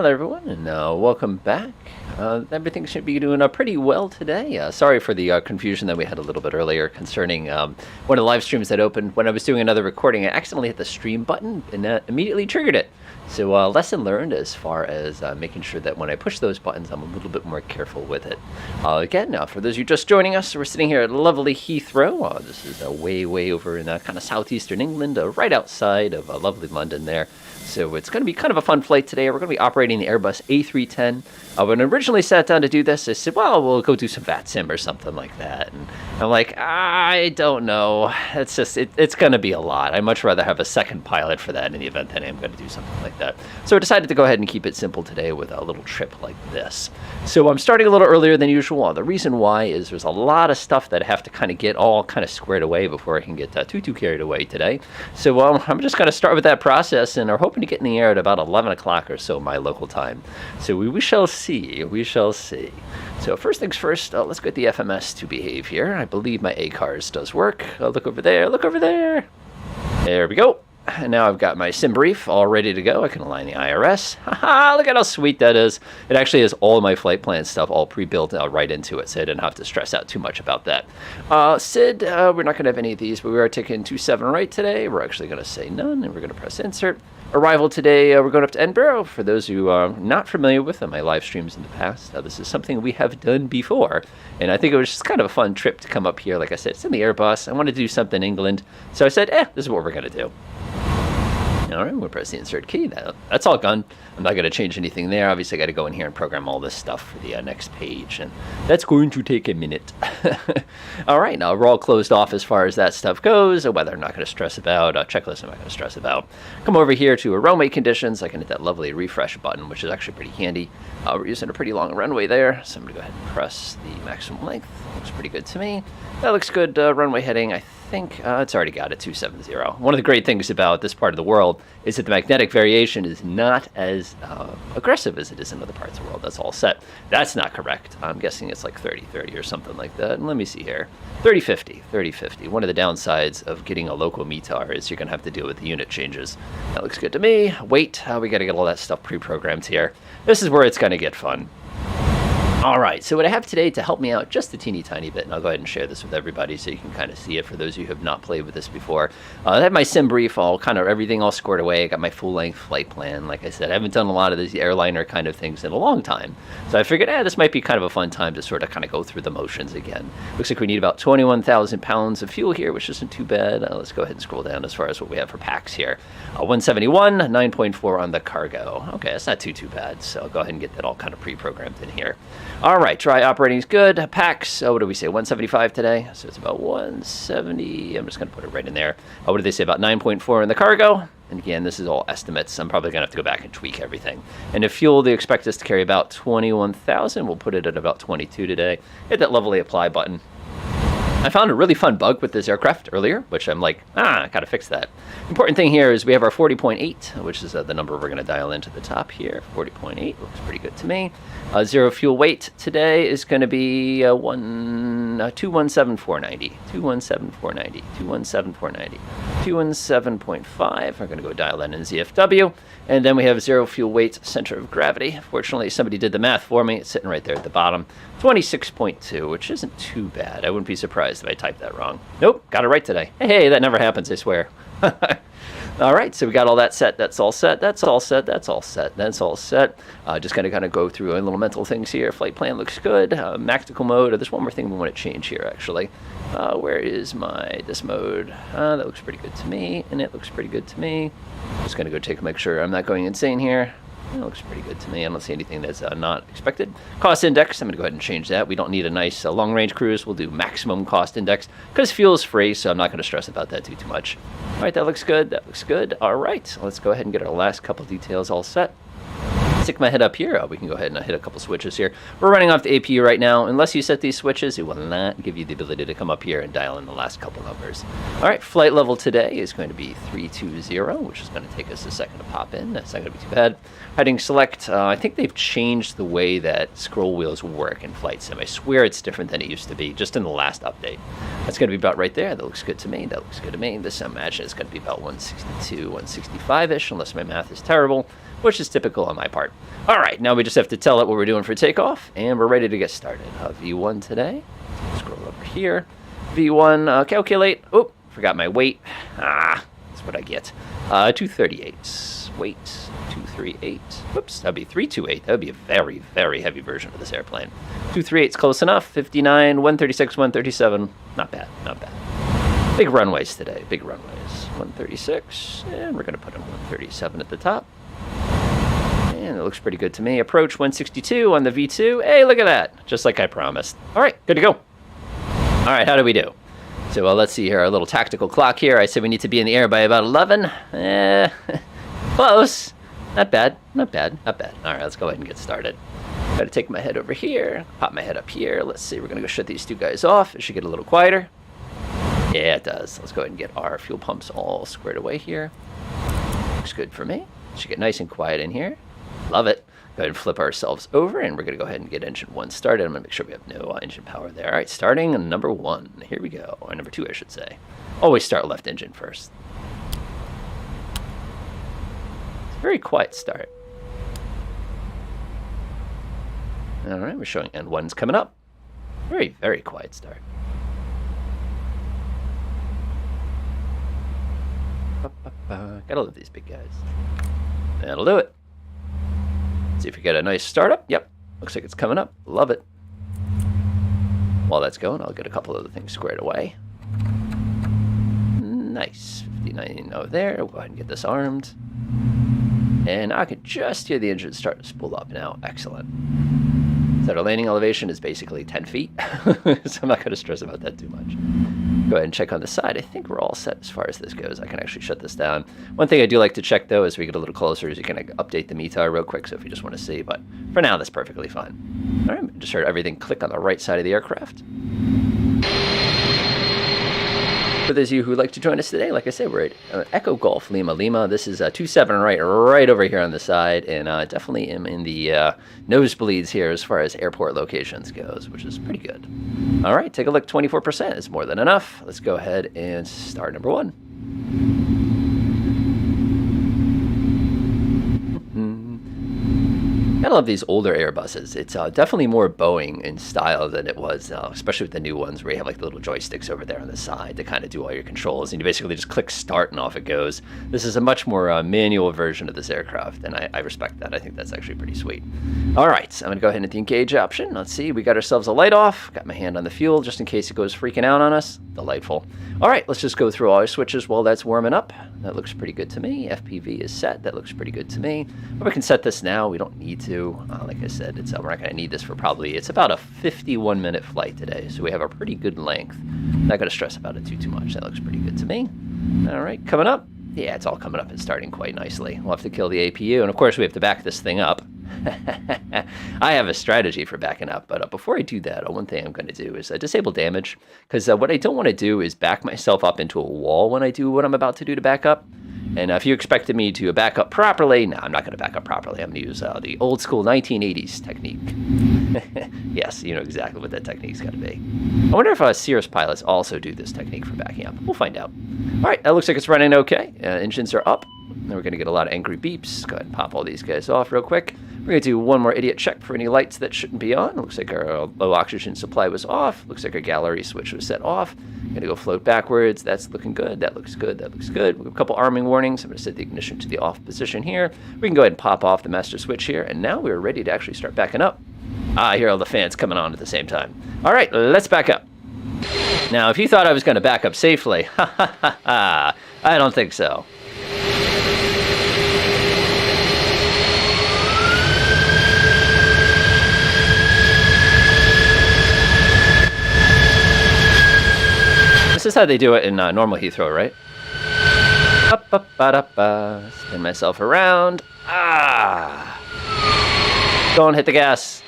Hello everyone, and welcome back. Everything should be doing pretty well today. Sorry for the confusion that we had a little bit earlier concerning one of the live streams that opened. When I was doing another recording, I accidentally hit the stream button, and that immediately triggered it. So lesson learned as far as making sure that when I push those buttons, I'm a little bit more careful with it. Again, for those of you just joining us, we're sitting here at lovely Heathrow. This is way over in kind of southeastern England, right outside of lovely London there. So it's going to be kind of a fun flight today. We're going to be operating the Airbus A310. When I originally sat down to do this, I said, well, we'll go do some VATSIM or something like that. And I'm like, I don't know. It's just, it's going to be a lot. I'd much rather have a second pilot for that in the event that I'm going to do something like that. So I decided to go ahead and keep it simple today with a little trip like this. So I'm starting a little earlier than usual. The reason why is there's a lot of stuff that I have to kind of get all kind of squared away before I can get too carried away today. So I'm just going to start with that process, and we're hoping to get in the air at about 11 o'clock or so my local time. So we shall see. We shall see. So first things first, let's get the FMS to behave here. I believe my ACARS does work. Look over there. Look over there. There we go. And now I've got my sim brief all ready to go. I can align the IRS. Haha, look at how sweet that is. It actually has all my flight plan stuff all pre-built right into it, so I didn't have to stress out too much about that. SID, we're not going to have any of these, but we are taking 27 right today. We're actually going to say none, and we're going to press insert. Arrival today, we're going up to Edinburgh. For those who are not familiar with my live streams in the past, this is something we have done before, and I think it was just kind of a fun trip to come up here. Like I said, it's in the Airbus. I wanted to do something in England, so I said, this is what we're going to do. All right, we'll press the insert key. That's all gone. I'm not going to change anything there. Obviously, I got to go in here and program all this stuff for the next page, and that's going to take a minute. All right, now we're all closed off as far as that stuff goes. A weather I'm not going to stress about. A checklist I'm not going to stress about. Come over here to runway conditions. I can hit that lovely refresh button, which is actually pretty handy. We're using a pretty long runway there, so I'm going to go ahead and press the maximum length. Looks pretty good to me. That looks good. Runway heading, I think it's already got a 270. One of the great things about this part of the world is that the magnetic variation is not as aggressive as it is in other parts of the world. That's all set. That's not correct. I'm guessing it's like 30-30 or something like that. And let me see here. 30-50. 30-50. One of the downsides of getting a local METAR is you're going to have to deal with the unit changes. That looks good to me. Wait, we got to get all that stuff pre-programmed here. This is where it's going to get fun. All right, so what I have today to help me out just a teeny tiny bit, and I'll go ahead and share this with everybody so you can kind of see it for those of you who have not played with this before. I have my sim brief, everything all scored away. I got my full-length flight plan. Like I said, I haven't done a lot of these airliner kind of things in a long time. So I figured, this might be kind of a fun time to sort of kind of go through the motions again. Looks like we need about 21,000 pounds of fuel here, which isn't too bad. Let's go ahead and scroll down as far as what we have for packs here. 171, 9.4 on the cargo. Okay, that's not too bad. So I'll go ahead and get that all kind of pre-programmed in here. All right, dry operating is good. Packs, what do we say, 175 today? So it's about 170. I'm just going to put it right in there. What did they say, about 9.4 in the cargo? And again, this is all estimates. I'm probably going to have to go back and tweak everything. And if fuel, they expect us to carry about 21,000. We'll put it at about 22 today. Hit that lovely apply button. I found a really fun bug with this aircraft earlier, which I'm like, I gotta fix that. Important thing here is we have our 40.8, which is the number we're gonna dial into the top here. 40.8 looks pretty good to me. Zero fuel weight today is gonna be 217,490. 217,490. 217,490. 217.5. We're gonna go dial that in ZFW. And then we have zero fuel weight center of gravity. Fortunately, somebody did the math for me. It's sitting right there at the bottom. 26.2, which isn't too bad. I wouldn't be surprised if I typed that wrong. Nope, got it right today. Hey, that never happens, I swear. All right, so we got all that set. That's all set. That's all set. That's all set. That's all set. Just kind of go through little mental things here. Flight plan looks good. Mactical mode. There's one more thing we want to change here, actually. Where is this mode? That looks pretty good to me, and it looks pretty good to me. Just going to go make sure I'm not going insane here. That looks pretty good to me. I don't see anything that's not expected. Cost index, I'm going to go ahead and change that. We don't need a nice long-range cruise. We'll do maximum cost index because fuel is free, so I'm not going to stress about that too much. All right, that looks good. That looks good. All right, let's go ahead and get our last couple details all set. Stick my head up here. We can go ahead and hit a couple switches here. We're running off the APU right now. Unless you set these switches, it will not give you the ability to come up here and dial in the last couple numbers. All right, flight level today is going to be 320, which is going to take us a second to pop in. That's not going to be too bad. Heading select. I think they've changed the way that scroll wheels work in Flight Sim. I swear it's different than it used to be, just in the last update. That's going to be about right there. That looks good to me. That looks good to me. This, I imagine, is going to be about 162, 165-ish, unless my math is terrible, which is typical on my part. All right, now we just have to tell it what we're doing for takeoff, and we're ready to get started. V1 today. Scroll over here. V1, calculate. Oh, forgot my weight. That's what I get. 238. Weight, 238. Whoops, that'd be 328. That would be a very, very heavy version of this airplane. 238's close enough. 59, 136, 137. Not bad, not bad. Big runways today, big runways. 136, and we're going to put in 137 at the top. And it looks pretty good to me. Approach 162 on the V2. Hey, look at that. Just like I promised. All right, good to go. All right, how do we do? So let's see here, our little tactical clock here. I said we need to be in the air by about 11. Close. Not bad, not bad, not bad. All right, let's go ahead and get started. Got to take my head over here, pop my head up here. Let's see, we're going to go shut these two guys off. It should get a little quieter. Yeah, it does. Let's go ahead and get our fuel pumps all squared away here. Looks good for me. Should get nice and quiet in here. Love it. Go ahead and flip ourselves over, and we're going to go ahead and get engine 1 started. I'm going to make sure we have no engine power there. All right, starting on number 1. Here we go. Or number 2, I should say. Always start left engine first. It's a very quiet start. All right, we're showing N1's coming up. Very, very quiet start. Gotta love these big guys. That'll do it. See if we get a nice startup. Yep, looks like it's coming up. Love it. While that's going, I'll get a couple other things squared away. Nice. 59 over there. We'll go ahead and get this armed. And I can just hear the engine start to spool up now. Excellent. So our landing elevation is basically 10 feet. So I'm not going to stress about that too much. Go ahead and check on the side. I think we're all set as far as this goes. I can actually shut this down. One thing I do like to check, though, as we get a little closer, is you can update the METAR real quick, so if you just want to see. But for now, that's perfectly fine. All right, just heard everything click on the right side of the aircraft. For those of you who would like to join us today, like I said, we're at Echo Golf Lima Lima. This is 27 right over here on the side, and definitely am in the nosebleeds here as far as airport locations goes, which is pretty good. All right, take a look. 24% is more than enough. Let's go ahead and start number 1. I love these older Airbuses. It's definitely more Boeing in style than it was, especially with the new ones where you have like the little joysticks over there on the side to kind of do all your controls, and you basically just click start and off it goes. This is a much more manual version of this aircraft, and I respect that. I think that's actually pretty sweet. All right, so I'm going to go ahead and hit the engage option. Let's see, we got ourselves a light off. Got my hand on the fuel just in case it goes freaking out on us. Delightful. All right, let's just go through all our switches while that's warming up. That looks pretty good to me. FPV is set. That looks pretty good to me. But we can set this now. We don't need to. Like I said, we're not going to need this for probably, it's about a 51-minute flight today. So we have a pretty good length. Not going to stress about it too much. That looks pretty good to me. All right, coming up. Yeah, it's all coming up and starting quite nicely. We'll have to kill the APU. And of course, we have to back this thing up. I have a strategy for backing up, but before I do that, one thing I'm going to do is disable damage, because what I don't want to do is back myself up into a wall when I do what I'm about to do to back up. And if you expected me to back up properly, no, I'm not going to back up properly. I'm going to use the old school 1980s technique. Yes, you know exactly what that technique's got to be. I wonder if Cirrus pilots also do this technique for backing up. We'll find out. All right, that looks like it's running okay. Engines are up. Then we're going to get a lot of angry beeps. Go ahead and pop all these guys off real quick. We're going to do one more idiot check for any lights that shouldn't be on. Looks like our low oxygen supply was off. Looks like our gallery switch was set off. Going to go float backwards. That's looking good. That looks good. That looks good. We have a couple arming warnings. I'm going to set the ignition to the off position here. We can go ahead and pop off the master switch here. And now we're ready to actually start backing up. I hear all the fans coming on at the same time. All right, let's back up. Now, if you thought I was going to back up safely, I don't think so. This is how they do it in normal Heathrow, right? Spin myself around. Don't hit the gas.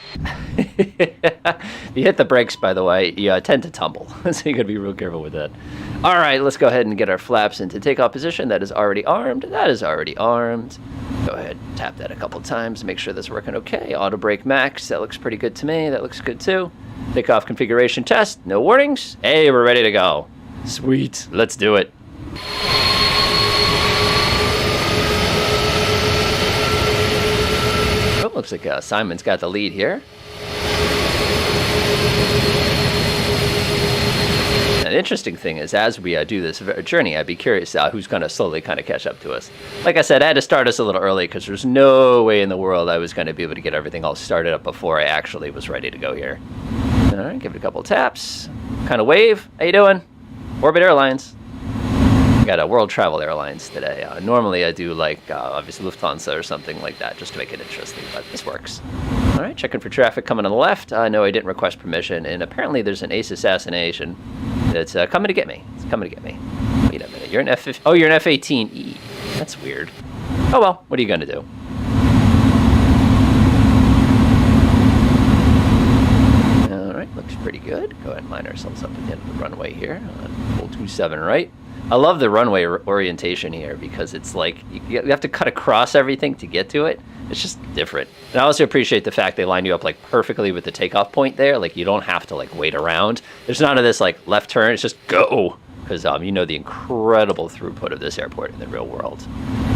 If you hit the brakes, by the way, you tend to tumble. So you got to be real careful with that. All right, let's go ahead and get our flaps into takeoff position. That is already armed. That is already armed. Go ahead, tap that a couple times. Make sure that's working okay. Auto brake max. That looks pretty good to me. That looks good too. Takeoff configuration test. No warnings. Hey, we're ready to go. Sweet. Let's do it. looks like Simon's got the lead here. An interesting thing is, as we do this journey, I'd be curious who's going to slowly kind of catch up to us. Like I said, I had to start us a little early because there's no way in the world I was going to be able to get everything all started up before I actually was ready to go here. All right, give it a couple taps. Kind of wave. How you doing? Orbit Airlines. Got a World Travel Airlines today. Normally I do like obviously Lufthansa or something like that just to make it interesting, but this works. All right, checking for traffic coming on the left. No, I didn't request permission, and apparently there's an ace assassination that's coming to get me. It's coming to get me. Wait a minute, you're an F-15. Oh, you're an F-18E. That's weird. Oh well, what are you gonna do? All right, looks pretty good. Go ahead and line ourselves up at the end of the runway here. Full 27 right. I love the runway orientation here because it's like you have to cut across everything to get to it. It's just different. And I also appreciate the fact they line you up like perfectly with the takeoff point there. Like you don't have to like wait around. There's none of this like left turn. It's just go, because you know the incredible throughput of this airport in the real world.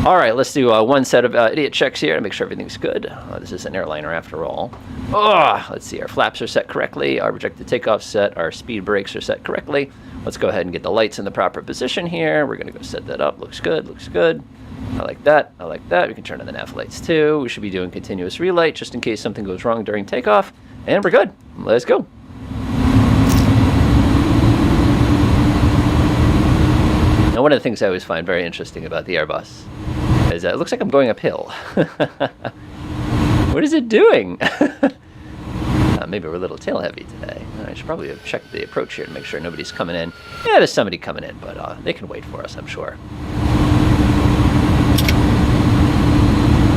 All right, let's do one set of idiot checks here to make sure everything's good. This is an airliner after all. Let's see, our flaps are set correctly. Our projected takeoff set. Our speed brakes are set correctly. Let's go ahead and get the lights in the proper position here. We're going to go set that up. Looks good, looks good. I like that, I like that. We can turn on the nav lights too. We should be doing continuous relight just in case something goes wrong during takeoff. And we're good. Let's go. Now, one of the things I always find very interesting about the Airbus is that it looks like I'm going uphill. What is it doing? Maybe we're a little tail heavy today. I should probably have checked the approach here to make sure nobody's coming in. Yeah, there's somebody coming in, but they can wait for us, I'm sure.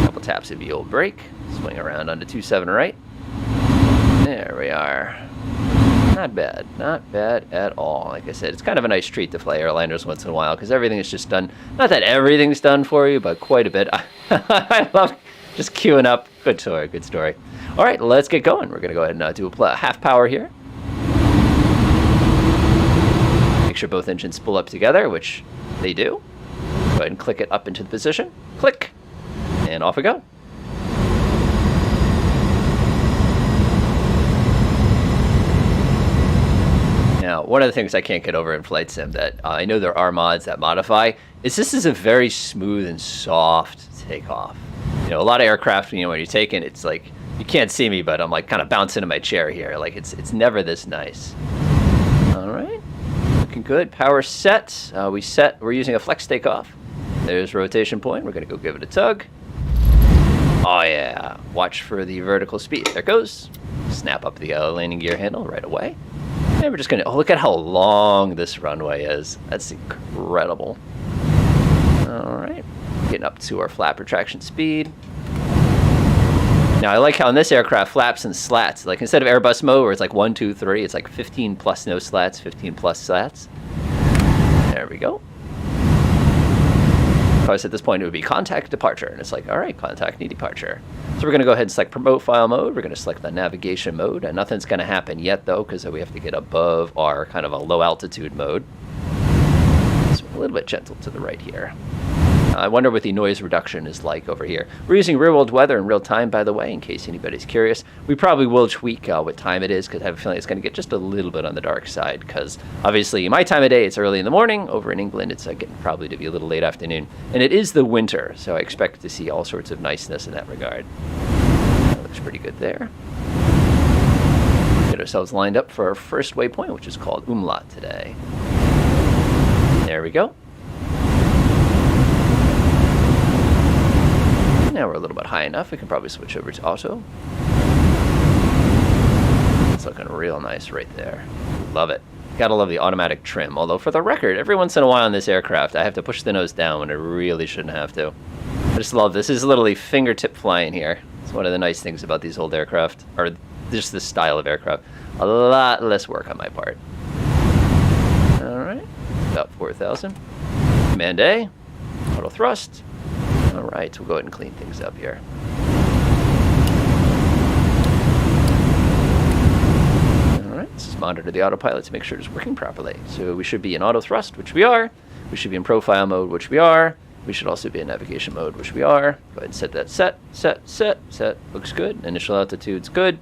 Couple taps of the old brake. Swing around onto 27 right. There we are. Not bad. Not bad at all. Like I said, it's kind of a nice treat to fly airliners once in a while because everything is just done. Not that everything's done for you, but quite a bit. I love just queuing up. Good story, good story. All right, let's get going. We're going to go ahead and do a half power here. Make sure both engines spool up together, which they do. Go ahead and click it up into the position. Click. And off we go. Now, one of the things I can't get over in Flight Sim that I know there are mods that modify is this is a very smooth and soft takeoff. You know, a lot of aircraft, you know, when you're taking, it's like, you can't see me, but I'm like kind of bouncing in my chair here. Like it's never this nice. All right, looking good. Power set. We're using a flex takeoff. There's rotation point. We're gonna go give it a tug. Oh yeah. Watch for the vertical speed. There it goes. Snap up the landing gear handle right away. And we're just gonna. Oh, look at how long this runway is. That's incredible. All right, getting up to our flap retraction speed. Now, I like how in this aircraft, flaps and slats, like instead of Airbus mode where it's like 1, 2, 3, it's like 15 plus no slats, 15 plus slats. There we go. Of course, at this point, it would be contact departure. And it's like, all right, contact need departure. So we're going to go ahead and select promote file mode. We're going to select the navigation mode. And nothing's going to happen yet, though, because we have to get above our kind of a low altitude mode. So a little bit gentle to the right here. I wonder what the noise reduction is like over here. We're using real-world weather in real time, by the way, in case anybody's curious. We probably will tweak what time it is, because I have a feeling it's going to get just a little bit on the dark side, because obviously my time of day, it's early in the morning. Over in England, it's getting probably to be a little late afternoon. And it is the winter, so I expect to see all sorts of niceness in that regard. That looks pretty good there. Get ourselves lined up for our first waypoint, which is called Umlaut today. There we go. Now we're a little bit high enough. We can probably switch over to auto. It's looking real nice right there. Love it. Gotta love the automatic trim. Although for the record, every once in a while on this aircraft, I have to push the nose down when I really shouldn't have to. I just love this. This is literally fingertip flying here. It's one of the nice things about these old aircraft, or just this style of aircraft. A lot less work on my part. All right, about 4,000. Command A, auto thrust. All right, we'll go ahead and clean things up here. All right, let's just monitor the autopilot to make sure it's working properly. So we should be in auto thrust, which we are. We should be in profile mode, which we are. We should also be in navigation mode, which we are. Go ahead and set that set. Looks good. Initial altitude's good.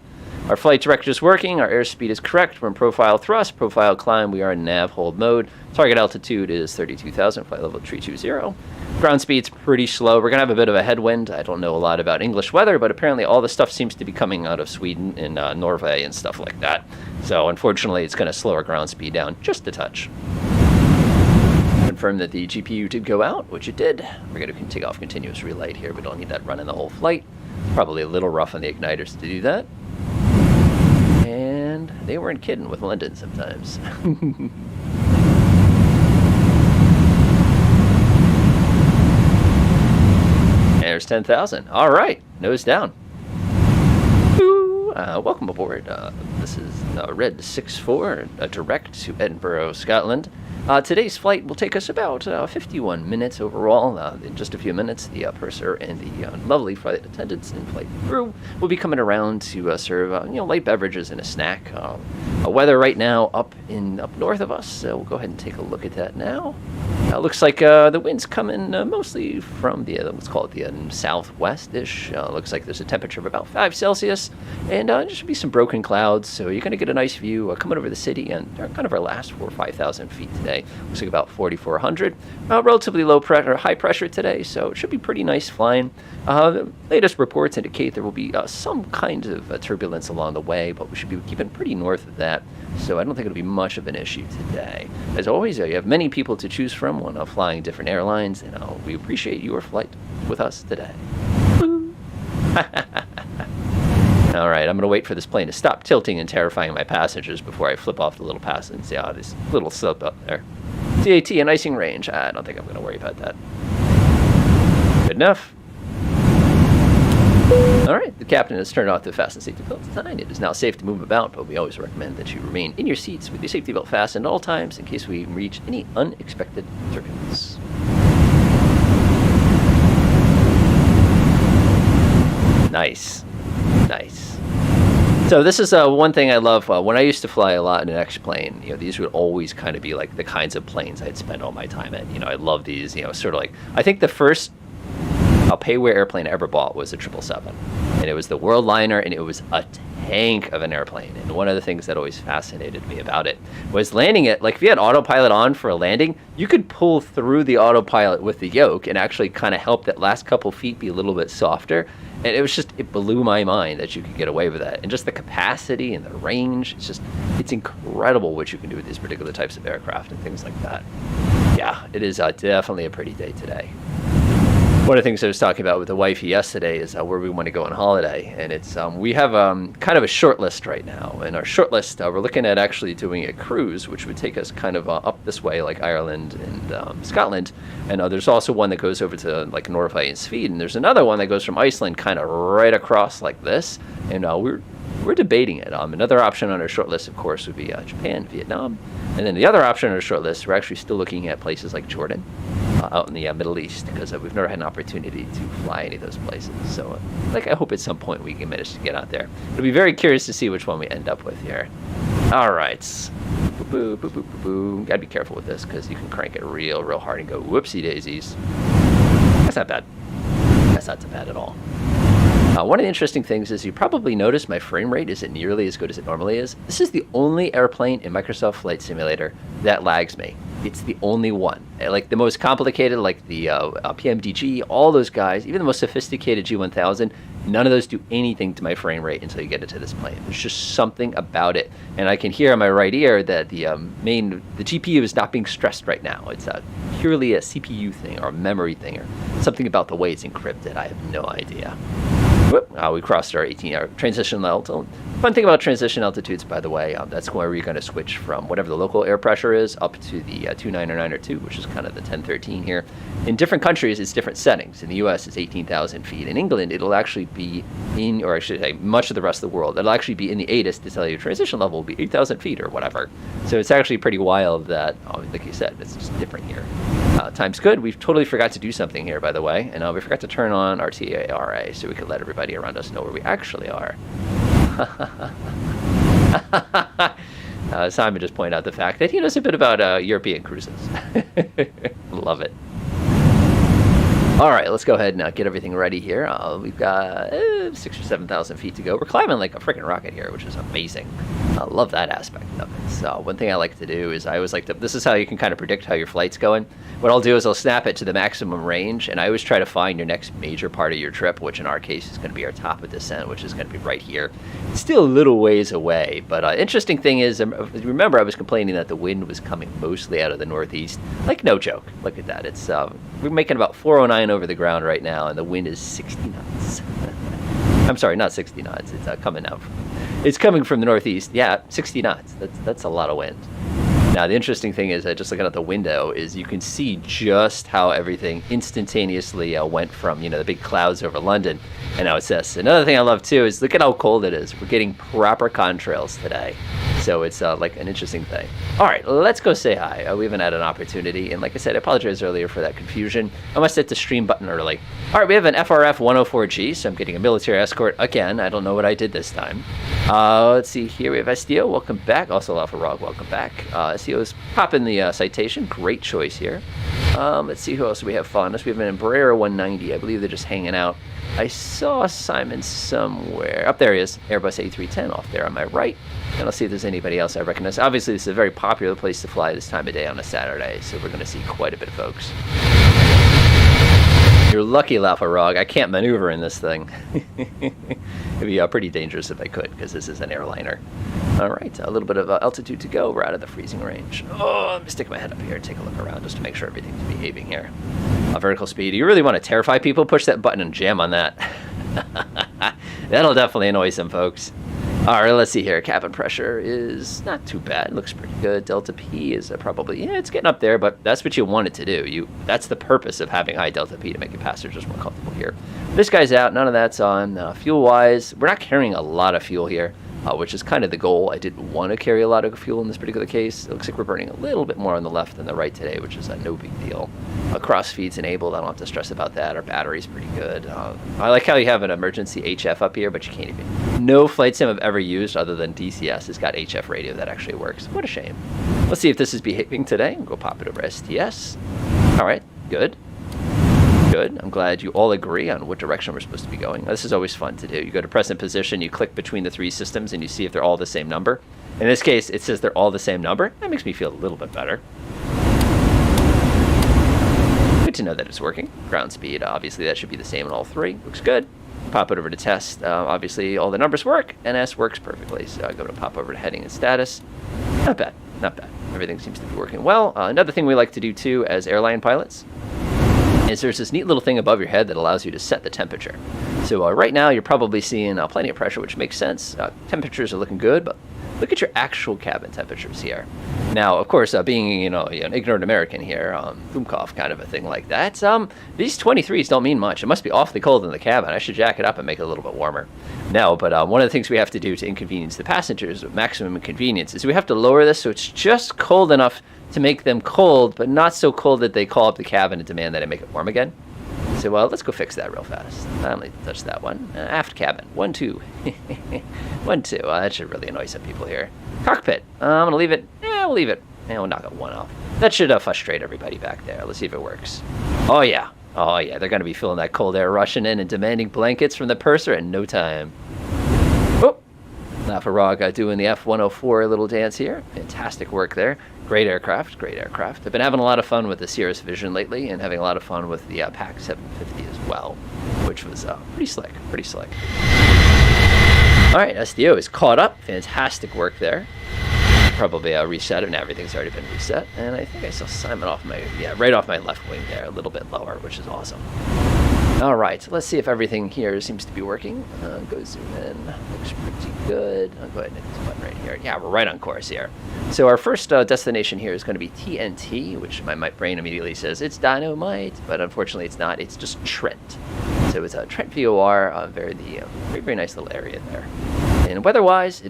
Our flight director is working. Our airspeed is correct. We're in profile thrust, profile climb. We are in nav hold mode. Target altitude is 32,000, flight level 320. Ground speed's pretty slow. We're going to have a bit of a headwind. I don't know a lot about English weather, but apparently all the stuff seems to be coming out of Sweden and Norway and stuff like that. So unfortunately, it's going to slow our ground speed down just a touch. Confirm that the GPU did go out, which it did. We're going to take off continuous relight here. We don't need that running the whole flight. Probably a little rough on the igniters to do that. And they weren't kidding with London sometimes. There's 10,000. All right, nose down. Welcome aboard. This is Red 64, direct to Edinburgh, Scotland. Today's flight will take us about 51 minutes overall. In just a few minutes, the purser and the lovely flight attendants and flight crew will be coming around to serve light beverages and a snack. Weather right now up north of us, so we'll go ahead and take a look at that now. Looks like the wind's coming mostly from the, let's call it the southwest-ish. Looks like there's a temperature of about 5 Celsius, and there should be some broken clouds, so you're going to get a nice view coming over the city and kind of our last 4,000 or 5,000 feet today. Looks like about 4,400. Relatively low pressure, high pressure today, so it should be pretty nice flying. The latest reports indicate there will be some kind of turbulence along the way, but we should be keeping pretty north of that, so I don't think it'll be much of an issue today. As always, you have many people to choose from when flying different airlines, and we appreciate your flight with us today. All right, I'm going to wait for this plane to stop tilting and terrifying my passengers before I flip off the little pass and see this little slope up there. CAT and icing range. I don't think I'm going to worry about that. Good enough. All right, the captain has turned off the fasten safety belt sign. It is now safe to move about, but we always recommend that you remain in your seats with your safety belt fastened at all times in case we reach any unexpected turbulence. Nice. Nice. So this is one thing I love. When I used to fly a lot in an X-plane, these would always kind of be like the kinds of planes I'd spend all my time in. I love these, sort of like, I think the first pay-where airplane I ever bought was a 777, and it was the Worldliner, and it was a tank of an airplane. And one of the things that always fascinated me about it was landing it. Like if you had autopilot on for a landing, you could pull through the autopilot with the yoke and actually kind of help that last couple feet be a little bit softer. And it blew my mind that you could get away with that. And just the capacity and the range, it's incredible what you can do with these particular types of aircraft and things like that. Yeah, it is definitely a pretty day today. One of the things I was talking about with the wifey yesterday is where we want to go on holiday, and it's we have kind of a short list right now. And our short list, we're looking at actually doing a cruise, which would take us kind of up this way, like Ireland and Scotland. And there's also one that goes over to like Norway and Sweden. There's another one that goes from Iceland kind of right across like this, and we're debating it. Another option on our short list, of course, would be Japan, Vietnam, and then the other option on our short list, we're actually still looking at places like Jordan. Out in the Middle East, because we've never had an opportunity to fly any of those places. So, I hope at some point we can manage to get out there. I'll be very curious to see which one we end up with here. All right. Boo, boo, boo, boo, boo. Gotta be careful with this, because you can crank it real hard and go whoopsie daisies. That's not bad. That's not too bad at all. One of the interesting things is you probably noticed my frame rate isn't nearly as good as it normally is. This is the only airplane in Microsoft Flight Simulator that lags me. It's the only one. Like the most complicated, like the PMDG, all those guys, even the most sophisticated G1000, none of those do anything to my frame rate until you get into this plane. There's just something about it. And I can hear on my right ear that the GPU is not being stressed right now. It's purely a CPU thing or a memory thing or something about the way it's encrypted. I have no idea. We crossed our 18-hour transition altitude. Fun thing about transition altitudes, by the way, that's where we're going to switch from whatever the local air pressure is up to the 29902, which is kind of the 1013 here. In different countries, it's different settings. In the U.S., it's 18,000 feet. In England, it'll actually be in, or I should say, much of the rest of the world, it'll actually be in the ATIS to tell you transition level will be 8,000 feet or whatever. So it's actually pretty wild that, like you said, it's just different here. Time's good. We've totally forgot to do something here, by the way, and we forgot to turn on our TARA so we could let everybody around us know where we actually are. Simon just pointed out the fact that he knows a bit about European cruises. Love it. All right, let's go ahead and get everything ready here. We've got 6,000 or 7,000 feet to go. We're climbing like a freaking rocket here, which is amazing. I love that aspect of it. So one thing I like to do is I always like to, this is how you can kind of predict how your flight's going. What I'll do is I'll snap it to the maximum range, and I always try to find your next major part of your trip, which in our case is going to be our top of descent, which is going to be right here. It's still a little ways away, but interesting thing is, remember I was complaining that the wind was coming mostly out of the northeast. Like, no joke. Look at that. It's we're making about 409 over the ground right now, and the wind is 60 knots. I'm sorry, not 60 knots. It's coming out. It's coming from the northeast. Yeah, 60 knots. That's a lot of wind. Now, the interesting thing is, just looking out the window, is you can see just how everything instantaneously went from, the big clouds over London, and now it's this. Another thing I love, too, is look at how cold it is. We're getting proper contrails today. So it's like an interesting thing. All right, let's go say hi. We haven't had an opportunity, and like I said, I apologize earlier for that confusion. I must hit the stream button early. All right, we have an FRF 104G, so I'm getting a military escort again. I don't know what I did this time. Let's see here. We have SDO. Welcome back. Also, Alpha Rog. Welcome back. SDO is popping the citation. Great choice here. Let's see who else we have following us. We have an Embraer 190. I believe they're just hanging out. I saw Simon somewhere. Up there he is. Airbus A310 off there on my right. And I'll see if there's anybody else I recognize. Obviously, this is a very popular place to fly this time of day on a Saturday, so we're going to see quite a bit of folks. You're lucky, Lafarog. I can't maneuver in this thing. It'd be pretty dangerous if I could, because this is an airliner. All right, a little bit of altitude to go. We're out of the freezing range. Oh, I'm going to stick my head up here and take a look around just to make sure everything's behaving here. Vertical speed. You really want to terrify people? Push that button and jam on that. That'll definitely annoy some folks. All right, let's see here. Cabin pressure is not too bad. Looks pretty good. Delta P is probably, it's getting up there, but that's what you want it to do. That's the purpose of having high Delta P, to make your passengers more comfortable here. This guy's out. None of that's on. Fuel-wise, we're not carrying a lot of fuel here, which is kind of the goal. I didn't want to carry a lot of fuel in this particular case. It looks like we're burning a little bit more on the left than the right today, which is no big deal. Cross feed's enabled. I don't have to stress about that. Our battery's pretty good. I like how you have an emergency HF up here, but you can't even. No flight sim I've ever used other than DCS has got HF radio that actually works. What a shame. Let's see if this is behaving today. We'll go pop it over STS. All right, good. Good. I'm glad you all agree on what direction we're supposed to be going. This is always fun to do. You go to present position, you click between the three systems, and you see if they're all the same number. In this case, it says they're all the same number. That makes me feel a little bit better. Good to know that it's working. Ground speed, obviously that should be the same in all three. Looks good. Pop it over to test. Obviously all the numbers work. NS works perfectly. So I go to pop over to heading and status. Not bad. Not bad. Everything seems to be working well. Another thing we like to do too as airline pilots is there's this neat little thing above your head that allows you to set the temperature. So right now you're probably seeing plenty of pressure, which makes sense. Temperatures are looking good, but look at your actual cabin temperatures here. Now, of course, being an ignorant American here, Boomkoff kind of a thing like that, these 23s don't mean much. It must be awfully cold in the cabin. I should jack it up and make it a little bit warmer. No, but one of the things we have to do to inconvenience the passengers with maximum inconvenience is we have to lower this so it's just cold enough to make them cold, but not so cold that they call up the cabin and demand that I make it warm again. So let's go fix that real fast. I only touched that one. Aft cabin. 1, 2. 1, 2. That should really annoy some people here. Cockpit. I'm going to leave it. Yeah, we'll leave it. And we'll knock it 1 off. That should frustrate everybody back there. Let's see if it works. Oh, yeah. Oh, yeah. They're going to be feeling that cold air rushing in and demanding blankets from the purser in no time. Oh. Lafarog doing the F-104 little dance here. Fantastic work there. Great aircraft, great aircraft. I've been having a lot of fun with the Cirrus Vision lately and having a lot of fun with the PAC 750 as well, which was pretty slick, pretty slick. All right, SDO is caught up. Fantastic work there. Probably reset it, and everything's already been reset. And I think I saw Simon off my, right off my left wing there, a little bit lower, which is awesome. All right, let's see if everything here seems to be working. Go zoom in. Looks pretty good. I'll go ahead and hit this button right here. Yeah, we're right on course here. So our first destination here is going to be TNT, which my brain immediately says it's dynamite, but unfortunately it's not. It's just Trent. So it's a Trent VOR, very, very nice little area there. And weather-wise,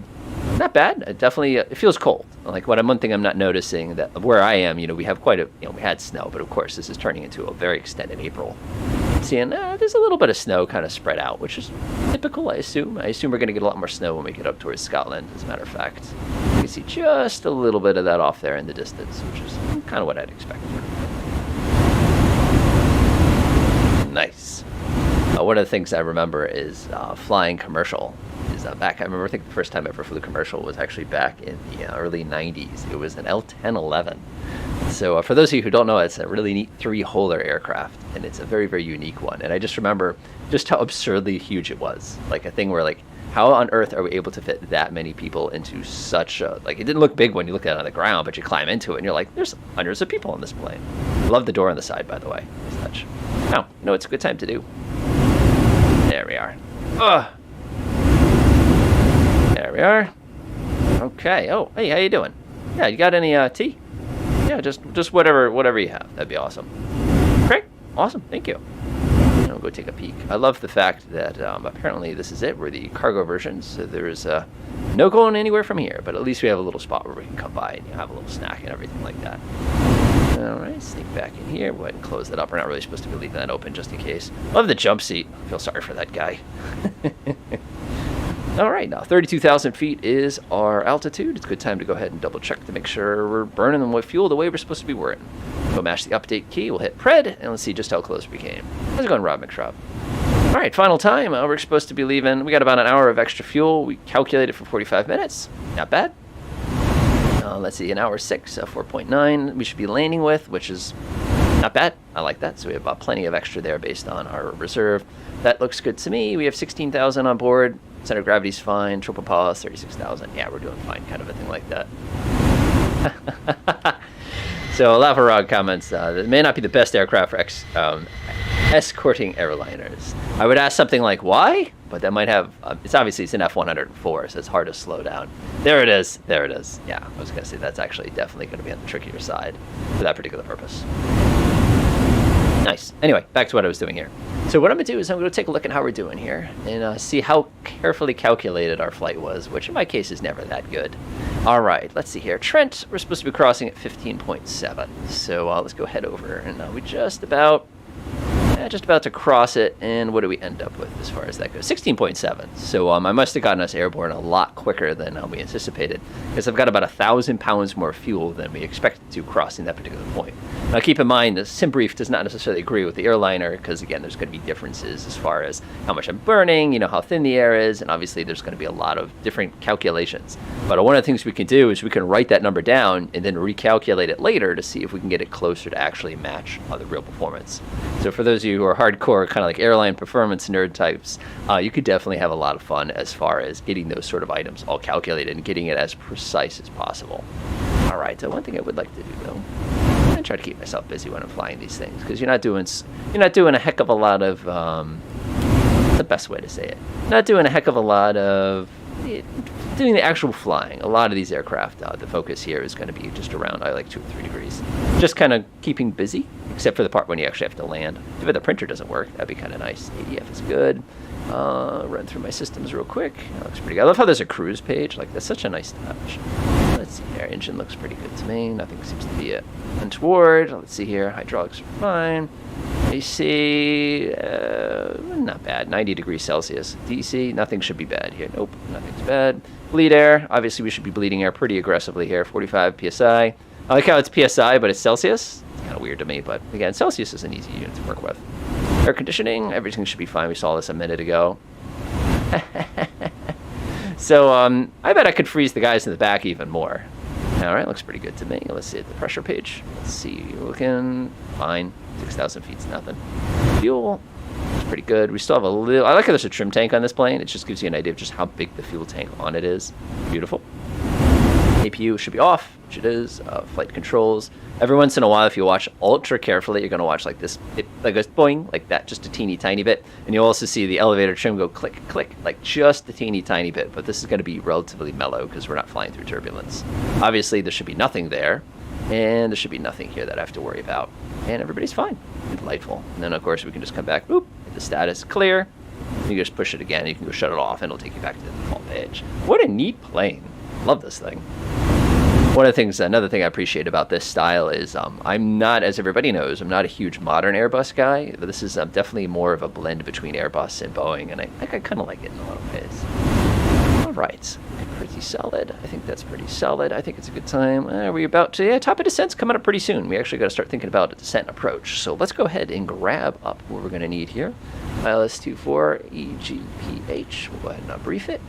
not bad. It definitely it feels cold. Like one thing I'm not noticing that where I am, we have quite a, we had snow, but of course this is turning into a very extended April. Seeing there's a little bit of snow kind of spread out, which is typical, I assume. I assume we're going to get a lot more snow when we get up towards Scotland, as a matter of fact. You can see just a little bit of that off there in the distance, which is kind of what I'd expect. One of the things I remember is flying commercial. Back, I remember, I think the first time I ever flew commercial was actually back in the early 90s. It was an L-1011. So for those of you who don't know, it's a really neat 3-holder aircraft, and it's a very, very unique one. And I just remember just how absurdly huge it was. Like a thing where, like, how on earth are we able to fit that many people into such a, like, it didn't look big when you look at it on the ground, but you climb into it and you're like, there's hundreds of people on this plane. I love the door on the side, by the way. Such. Now, you know, it's a good time to do. There we are. Ugh. There we are. Okay. Oh, hey, how you doing? Yeah, you got any tea? Yeah, just whatever you have. That'd be awesome. Great. Awesome. Thank you. I'll go take a peek. I love the fact that apparently this is it. We're the cargo version, so there's no going anywhere from here, but at least we have a little spot where we can come by and have a little snack and everything like that. All right, sneak back in here. Go ahead and close that up. We're not really supposed to be leaving that open just in case. Love the jump seat. I feel sorry for that guy. All right, now 32,000 feet is our altitude. It's a good time to go ahead and double check to make sure we're burning the fuel the way we're supposed to be burning. Go mash the update key. We'll hit pred, and let's see just how close we came. How's it going, Rob McShrub? All right, final time. We're supposed to be leaving. We got about an hour of extra fuel. We calculated for 45 minutes. Not bad. Let's see, an hour 6, 4.9 we should be landing with, which is not bad. I like that. So we have plenty of extra there based on our reserve. That looks good to me. We have 16,000 on board. Center of gravity's fine. Triple pause, 36,000. Yeah, we're doing fine, kind of a thing like that. So Lava Rog comments, it may not be the best aircraft for escorting airliners. I would ask something like, why? But that might have, it's an F-104, so it's hard to slow down. There it is. There it is. Yeah, I was going to say that's actually definitely going to be on the trickier side for that particular purpose. Nice. Anyway, back to what I was doing here. So what I'm going to do is I'm going to take a look at how we're doing here and see how carefully calculated our flight was, which in my case is never that good. All right, let's see here. Trent, we're supposed to be crossing at 15.7. So let's go head over, and we just about to cross it, and what do we end up with as far as that goes? 16.7. So I must have gotten us airborne a lot quicker than we anticipated, because I've got about 1,000 pounds more fuel than we expected to crossing that particular point. Now keep in mind, the SimBrief does not necessarily agree with the airliner, because again, there's going to be differences as far as how much I'm burning, how thin the air is, and obviously there's going to be a lot of different calculations. But one of the things we can do is we can write that number down and then recalculate it later to see if we can get it closer to actually match the real performance. So for those of you who are hardcore, kind of like airline performance nerd types, you could definitely have a lot of fun as far as getting those sort of items all calculated and getting it as precise as possible. All right, so one thing I would like to do though, I'm gonna try to keep myself busy when I'm flying these things, because you're not doing a heck of a lot of what's the best way to say it? Not doing a heck of a lot of doing the actual flying. A lot of these aircraft, the focus here is going to be just around like 2 or 3 degrees. Just kind of keeping busy, except for the part when you actually have to land. If the printer doesn't work, that'd be kind of nice. ADF is good. Run through my systems real quick. That looks pretty good. I love how there's a cruise page. Like, that's such a nice touch. Let's see here. Engine looks pretty good to me. Nothing seems to be untoward. Let's see here. Hydraulics are fine. AC, not bad. 90 degrees Celsius. DC, nothing should be bad here. Nope, nothing's bad. Bleed air. Obviously, we should be bleeding air pretty aggressively here. 45 PSI. I like how it's PSI, but it's Celsius. It's kind of weird to me, but again, Celsius is an easy unit to work with. Air conditioning, everything should be fine. We saw this a minute ago. So I bet I could freeze the guys in the back even more. All right, looks pretty good to me. Let's see at the pressure page. Let's see, looking fine. 6,000 feet's nothing. Fuel, it's pretty good. We still have a little, I like how there's a trim tank on this plane. It just gives you an idea of just how big the fuel tank on it is. Beautiful. APU should be off, which it is. Flight controls. Every once in a while, if you watch ultra carefully, you're going to watch like this. It like goes boing, like that, just a teeny tiny bit. And you'll also see the elevator trim go click, click, like just a teeny tiny bit. But this is going to be relatively mellow because we're not flying through turbulence. Obviously, there should be nothing there. And there should be nothing here that I have to worry about. And everybody's fine. Delightful. And then, of course, we can just come back, boop, hit the status, clear. You can just push it again. You can go shut it off, and it'll take you back to the default page. What a neat plane. Love this thing. One of the things, another thing I appreciate about this style is I'm not, as everybody knows, I'm not a huge modern Airbus guy. But this is definitely more of a blend between Airbus and Boeing, and I think I kind of like it in a lot of ways. All right. Pretty solid. I think that's pretty solid. I think it's a good time. We're about to, top of descent's coming up pretty soon. We actually got to start thinking about a descent approach. So let's go ahead and grab up what we're going to need here. ILS-24 EGPH. We'll go ahead and brief it.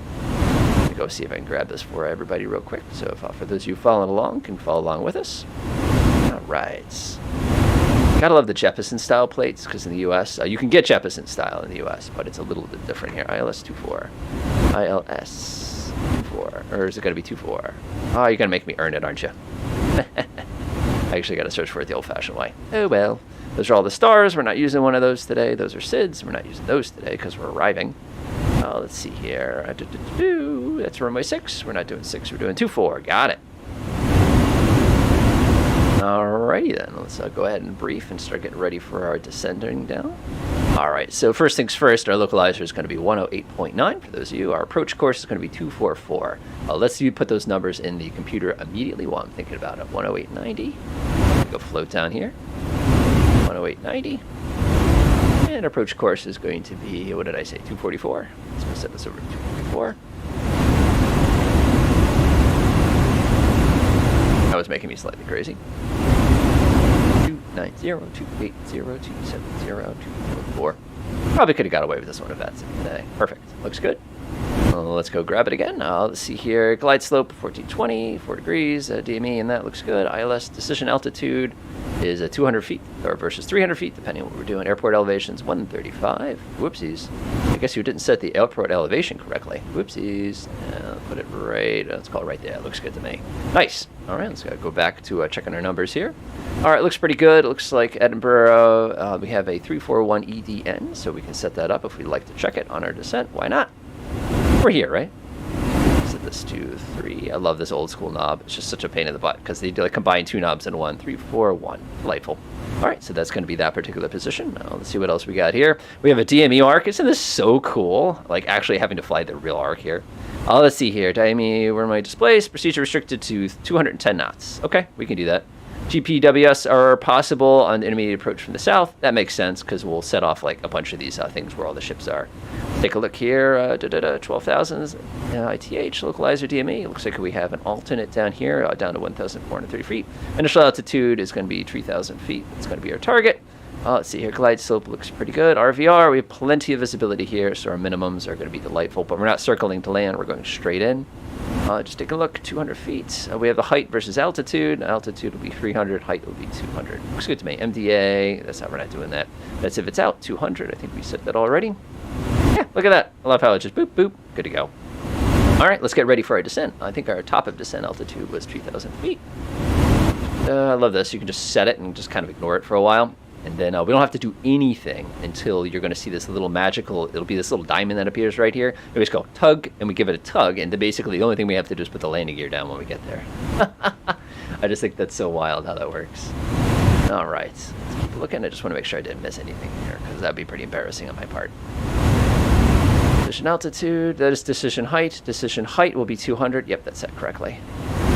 Go see if I can grab this for everybody real quick. So if, for those of you following along, can follow along with us. All right. Gotta love the Jeppesen style plates, because in the US, you can get Jeppesen style in the US, but it's a little bit different here. ILS-24. ILS-24. Or is it going to be 24? Oh, you're going to make me earn it, aren't you? I actually got to search for it the old-fashioned way. Oh, well. Those are all the stars. We're not using one of those today. Those are SIDS. We're not using those today because we're arriving. Let's see here. That's runway 6. We're not doing 6. We're doing 24. Got it. Alrighty then. Let's go ahead and brief and start getting ready for our descending down. Alright, so first things first, our localizer is going to be 108.9 for those of you. Our approach course is going to be 244. Let's put those numbers in the computer immediately while I'm thinking about it. 108.90. Go float down here. 108.90. And approach course is going to be, what did I say, 244. Let's go set this over to 244. That was making me slightly crazy. 290, 280, 270, 244. Probably could have got away with this one if that's today. Perfect. Looks good. Let's go grab it again. Let's see here. Glide slope 1420, 4 degrees, DME, and that looks good. ILS decision altitude is 200 feet or versus 300 feet, depending on what we're doing. Airport elevations 135. Whoopsies. I guess you didn't set the airport elevation correctly. Whoopsies. Put it right. Let's call it right there. Looks good to me. Nice. All right. Let's go back to checking our numbers here. All right. Looks pretty good. It looks like Edinburgh. We have a 341 EDN, so we can set that up if we'd like to check it on our descent. Why not? We're here, right? Set this to 3. I love this old school knob. It's just such a pain in the butt because they combine 2 knobs in one. 3, 4, 1. Delightful. All right, so that's going to be that particular position. Now, let's see what else we got here. We have a DME arc. Isn't this so cool? Like actually having to fly the real arc here. Let's see here. DME, where am I displaced? Procedure restricted to 210 knots. Okay, we can do that. GPWS are possible on the intermediate approach from the south. That makes sense because we'll set off like a bunch of these things where all the ships are. Take a look here. 12,000 ITH localizer DME. Looks like we have an alternate down here, down to 1,430 feet. Initial altitude is going to be 3,000 feet. It's going to be our target. Let's see here. Glide slope looks pretty good. RVR, we have plenty of visibility here, so our minimums are going to be delightful. But we're not circling to land. We're going straight in. Just take a look. 200 feet. We have the height versus altitude. Altitude will be 300. Height will be 200. Looks good to me. MDA. That's how we're not doing that. That's if it's out. 200. I think we set that already. Yeah, look at that. I love how it just boop, boop. Good to go. All right, let's get ready for our descent. I think our top of descent altitude was 3,000 feet. I love this. You can just set it and just kind of ignore it for a while. And then we don't have to do anything until you're going to see this little magical, it'll be this little diamond that appears right here. We just go tug, and we give it a tug, and then basically the only thing we have to do is put the landing gear down when we get there. I just think that's so wild how that works. All right, let's keep looking. I just want to make sure I didn't miss anything here, because that'd be pretty embarrassing on my part. Decision altitude, that is decision height. Decision height will be 200. Yep, that's set correctly.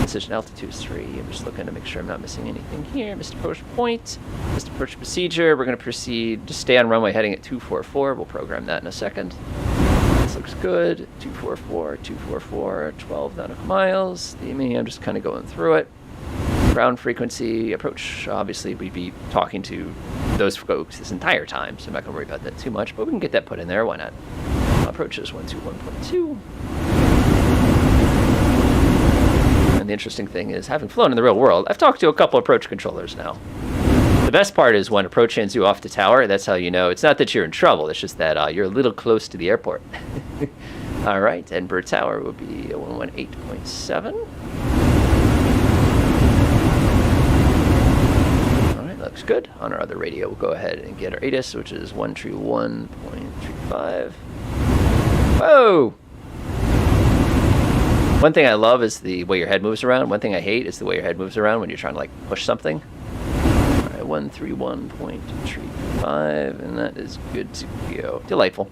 Decision altitude is 3. I'm just looking to make sure I'm not missing anything here. Missed approach point, missed approach procedure. We're going to proceed to stay on runway heading at 244. We'll program that in a second. This looks good. 244, 244, 12 nautical miles. I'm just kind of going through it. Ground frequency, approach, obviously we'd be talking to those folks this entire time, so I'm not going to worry about that too much, but we can get that put in there. Why not? Approach is 121.2. And the interesting thing is, having flown in the real world, I've talked to a couple approach controllers now. The best part is when approach hands you off the tower, that's how you know. It's not that you're in trouble, it's just that you're a little close to the airport. All right, Edinburgh Tower will be 118.7. All right, looks good. On our other radio, we'll go ahead and get our ATIS, which is 131.35. Whoa! One thing I love is the way your head moves around. One thing I hate is the way your head moves around when you're trying to like push something. All right, 131.35, and that is good to go. Delightful.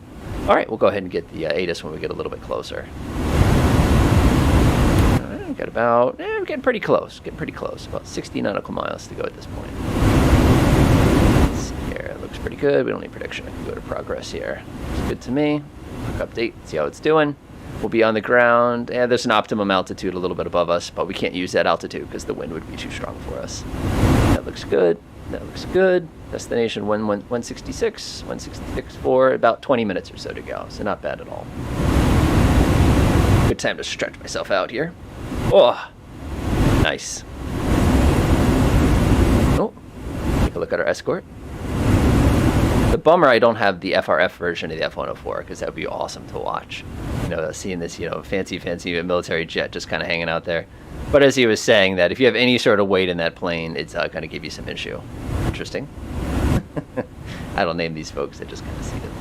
All right, we'll go ahead and get the ATIS when we get a little bit closer. All right, we've got about, we're getting pretty close. About 60 nautical miles to go at this point. Let's see here. It looks pretty good. We don't need prediction. I can go to progress here. Looks good to me. Quick update. See how it's doing. We'll be on the ground. Yeah, there's an optimum altitude a little bit above us, but we can't use that altitude because the wind would be too strong for us. That looks good. That looks good. Destination 166, 166 for about 20 minutes or so to go, so not bad at all. Good time to stretch myself out here. Oh, nice. Oh, take a look at our escort. The bummer I don't have the FRF version of the F-104, because that would be awesome to watch. You know, seeing this, you know, fancy military jet just kind of hanging out there. But as he was saying, that if you have any sort of weight in that plane, it's going to give you some issue. Interesting. I don't name these folks, I just kind of see them.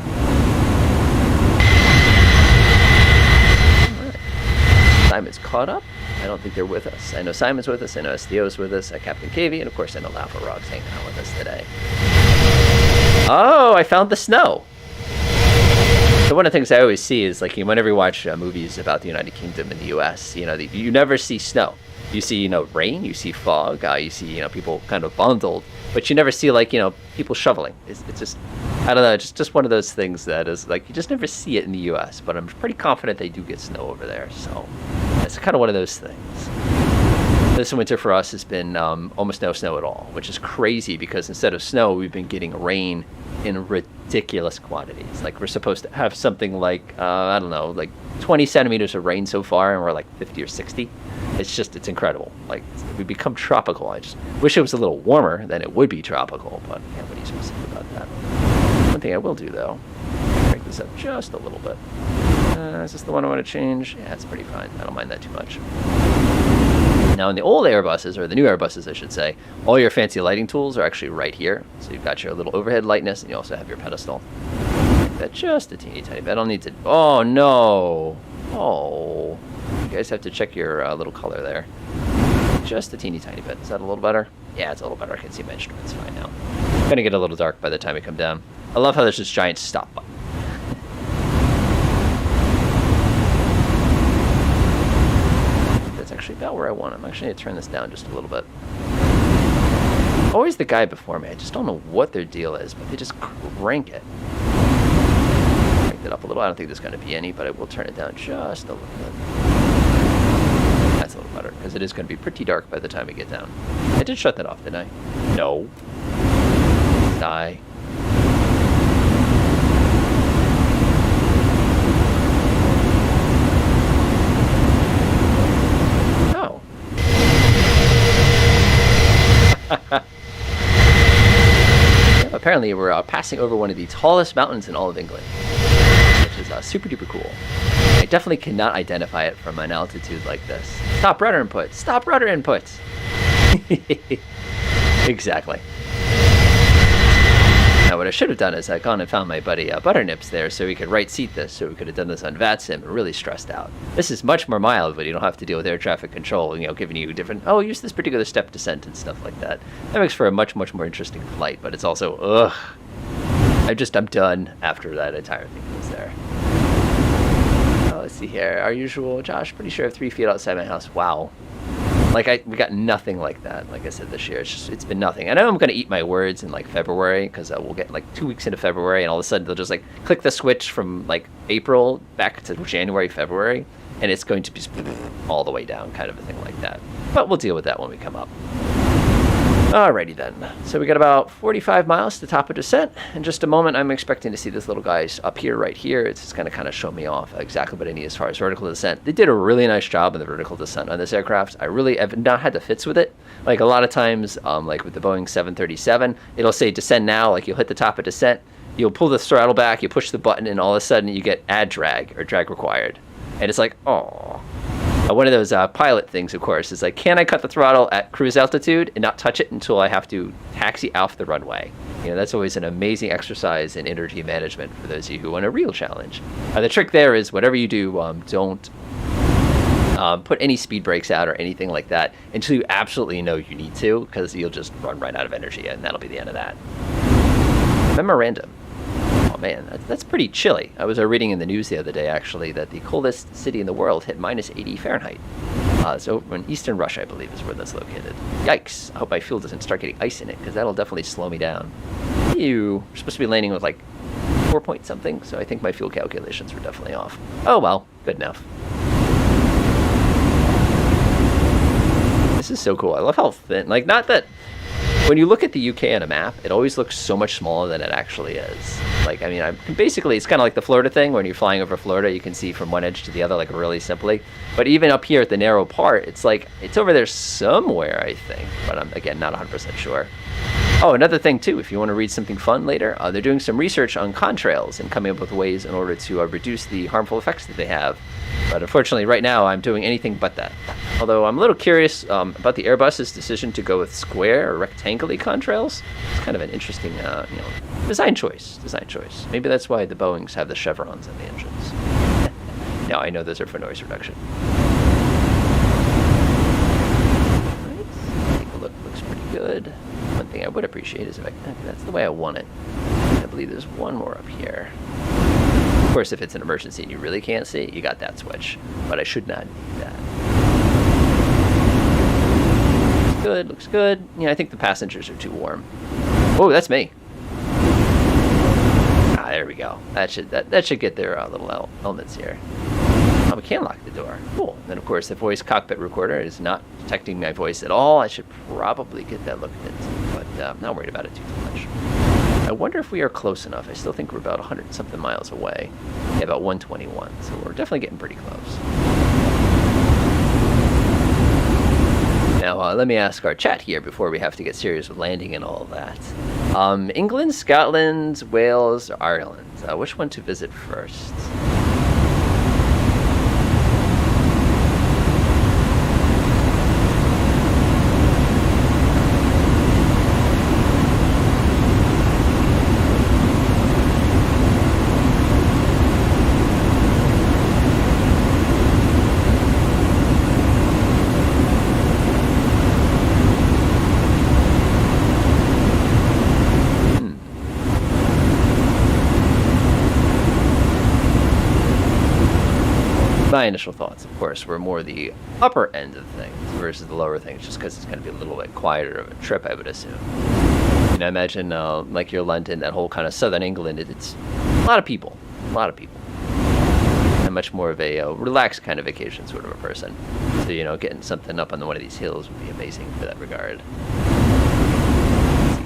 All right. Simon's caught up. I don't think they're with us. I know Simon's with us, I know SDO's with us, Captain KV, and of course I know Lava Rock's hanging out with us today. Oh, I found the snow. So one of the things I always see is, like, whenever you watch movies about the United Kingdom and the U.S., you know, you never see snow. You see, you know, rain, you see fog, you see, you know, people kind of bundled, but you never see, like, you know, people shoveling. It's just, I don't know, it's just one of those things that is, like, you just never see it in the U.S., but I'm pretty confident they do get snow over there, so it's kind of one of those things. This winter for us has been almost no snow at all, which is crazy because instead of snow, we've been getting rain in ridiculous quantities. Like, we're supposed to have something like, I don't know, like 20 centimeters of rain so far, and we're like 50 or 60. It's incredible. Like, we become tropical. I just wish it was a little warmer, then it would be tropical, but yeah, what are you supposed to do about that? One thing I will do, though, break this up just a little bit. Is this the one I want to change? Yeah, it's pretty fine. I don't mind that too much. Now, in the old Airbuses, or the new Airbuses, I should say, all your fancy lighting tools are actually right here. So you've got your little overhead lightness, and you also have your pedestal. Make that just a teeny tiny bit. I don't need to... Oh, no. Oh. You guys have to check your little color there. Just a teeny tiny bit. Is that a little better? Yeah, it's a little better. I can see my instruments fine now. It's going to get a little dark by the time we come down. I love how there's this giant stop button. Actually about where I want. I'm actually going to turn this down just a little bit. Always the guy before me. I just don't know what their deal is, but they just crank it. Crank it up a little. I don't think there's going to be any, but I will turn it down just a little bit. That's a little better, because it is going to be pretty dark by the time we get down. I did shut that off, didn't I? No. Die. Apparently we're passing over one of the tallest mountains in all of England, which is super duper cool. I definitely cannot identify it from an altitude like this. Stop rudder input! Stop rudder input! Exactly. Now what I should have done is I'd gone and found my buddy Butternips there so we could right seat this, so we could have done this on VATSIM and really stressed out. This is much more mild, but you don't have to deal with air traffic control, you know, giving you different, oh, use this particular step descent and stuff like that. That makes for a much, much more interesting flight, but it's also, ugh. I'm done after that entire thing was there. Let's see here, our usual, Josh, pretty sure I have 3 feet outside my house. Wow. Like, we got nothing like that, like I said, this year. It's been nothing. I know I'm going to eat my words in, like, February, because we'll get, like, 2 weeks into February, and all of a sudden they'll just, like, click the switch from, like, April back to January, February, and it's going to be all the way down, kind of a thing like that. But we'll deal with that when we come up. Alrighty then. So we got about 45 miles to the top of descent. In just a moment, I'm expecting to see this little guy up here, right here. It's just going to kind of show me off exactly what I need as far as vertical descent. They did a really nice job in the vertical descent on this aircraft. I really have not had the fits with it. Like a lot of times, like with the Boeing 737, it'll say descend now, like you'll hit the top of descent, you'll pull the throttle back, you push the button, and all of a sudden you get add drag or drag required. And it's like, oh. One of those pilot things, of course, is like, can I cut the throttle at cruise altitude and not touch it until I have to taxi off the runway? You know, that's always an amazing exercise in energy management for those of you who want a real challenge. The trick there is whatever you do, don't put any speed brakes out or anything like that until you absolutely know you need to, because you'll just run right out of energy, and that'll be the end of that. Memorandum. Oh man, that's pretty chilly. I was reading in the news the other day, actually, that the coldest city in the world hit minus 80 Fahrenheit. So in eastern Russia, I believe, is where that's located. Yikes. I hope my fuel doesn't start getting ice in it, because that'll definitely slow me down. Ew. We're supposed to be landing with like 4 point something, so I think my fuel calculations were definitely off. Oh well, good enough. This is so cool. I love how thin, like, not that when you look at the UK on a map, it always looks so much smaller than it actually is. Like, I mean, basically, it's kind of like the Florida thing. When you're flying over Florida, you can see from one edge to the other, like, really simply. But even up here at the narrow part, it's like, it's over there somewhere, I think. But I'm, again, not 100% sure. Oh, another thing, too, if you want to read something fun later, they're doing some research on contrails and coming up with ways in order to reduce the harmful effects that they have. But unfortunately, right now, I'm doing anything but that. Although I'm a little curious about the Airbus's decision to go with square or rectangular contrails. It's kind of an interesting, design choice. Maybe that's why the Boeings have the chevrons in the engines. Now I know those are for noise reduction. All right, take a look. Looks pretty good. One thing I would appreciate is if that's the way I want it. I believe there's one more up here. Of course, if it's an emergency and you really can't see, you got that switch. But I should not need that. Looks good. Yeah, I think the passengers are too warm. Oh, that's me. Ah, there we go. That should get their little elements here. Oh, we can lock the door. Cool. And then, of course, the voice cockpit recorder is not detecting my voice at all. I should probably get that looked into, but I'm not worried about it too much. I wonder if we are close enough. I still think we're about 100-something miles away. Yeah, about 121, so we're definitely getting pretty close. Now, let me ask our chat here before we have to get serious with landing and all of that. England, Scotland, Wales, Ireland. Which one to visit first? My initial thoughts, of course, were more the upper end of things versus the lower things, just because it's going to be a little bit quieter of a trip, I would assume. You know, imagine like your London, that whole kind of southern England, it's a lot of people. I'm much more of a relaxed kind of vacation sort of a person. So, you know, getting something up on one of these hills would be amazing for that regard.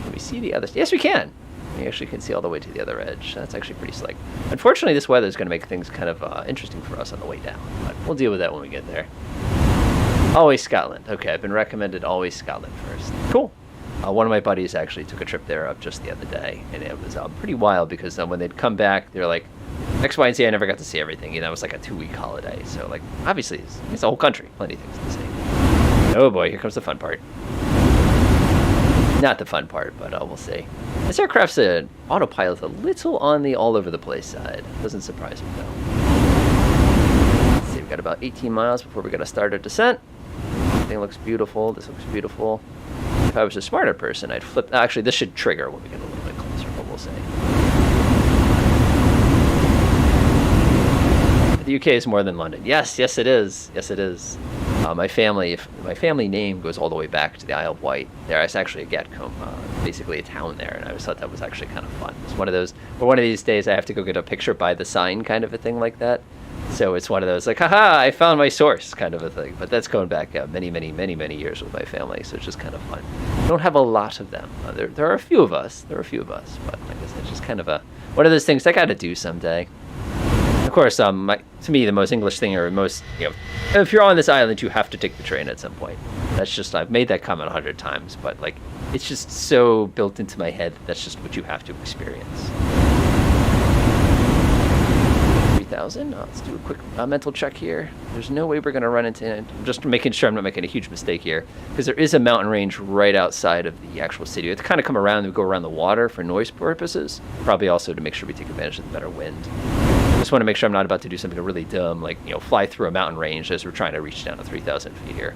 Can we see the other? Yes, we can. We actually can see all the way to the other edge. That's actually pretty slick. Unfortunately, this weather is going to make things kind of interesting for us on the way down, but we'll deal with that when we get there. Always Scotland. Okay, I've been recommended always Scotland first. Cool. One of my buddies actually took a trip there up just the other day, and it was pretty wild because when they'd come back, they're like, X, Y, and Z, I never got to see everything. You know, it was like a 2-week holiday. So, like, obviously, it's a whole country. Plenty of things to see. Oh boy, here comes the fun part. Not the fun part, but we'll see. This aircraft's an autopilot a little on the all over the place side. Doesn't surprise me though. Let's see, we've got about 18 miles before we're going to start our descent. Everything looks beautiful. This looks beautiful. If I was a smarter person, I'd flip. Actually, this should trigger when we get a little bit closer, but we'll see. The UK is more than London. Yes, it is. Yes, it is. My family name goes all the way back to the Isle of Wight. There's actually a Gatcombe, basically a town there, and I always thought that was actually kind of fun. It's one of those, or one of these days I have to go get a picture by the sign kind of a thing like that. So it's one of those like, haha, I found my source kind of a thing. But that's going back many years with my family, so it's just kind of fun. We don't have a lot of them. There are a few of us. But I guess it's just kind of one of those things I got to do someday. Of course, to me, the most English thing, or most, if you're on this island, you have to take the train at some point. That's just, I've made that comment 100 times, but like, it's just so built into my head that that's just what you have to experience. 3,000. Let's do a quick mental check here. There's no way we're going to run into it. I'm just making sure I'm not making a huge mistake here, because there is a mountain range right outside of the actual city. We have to kind of come around and go around the water for noise purposes, probably also to make sure we take advantage of the better wind. Just want to make sure I'm not about to do something really dumb, like, fly through a mountain range as we're trying to reach down to 3,000 feet here.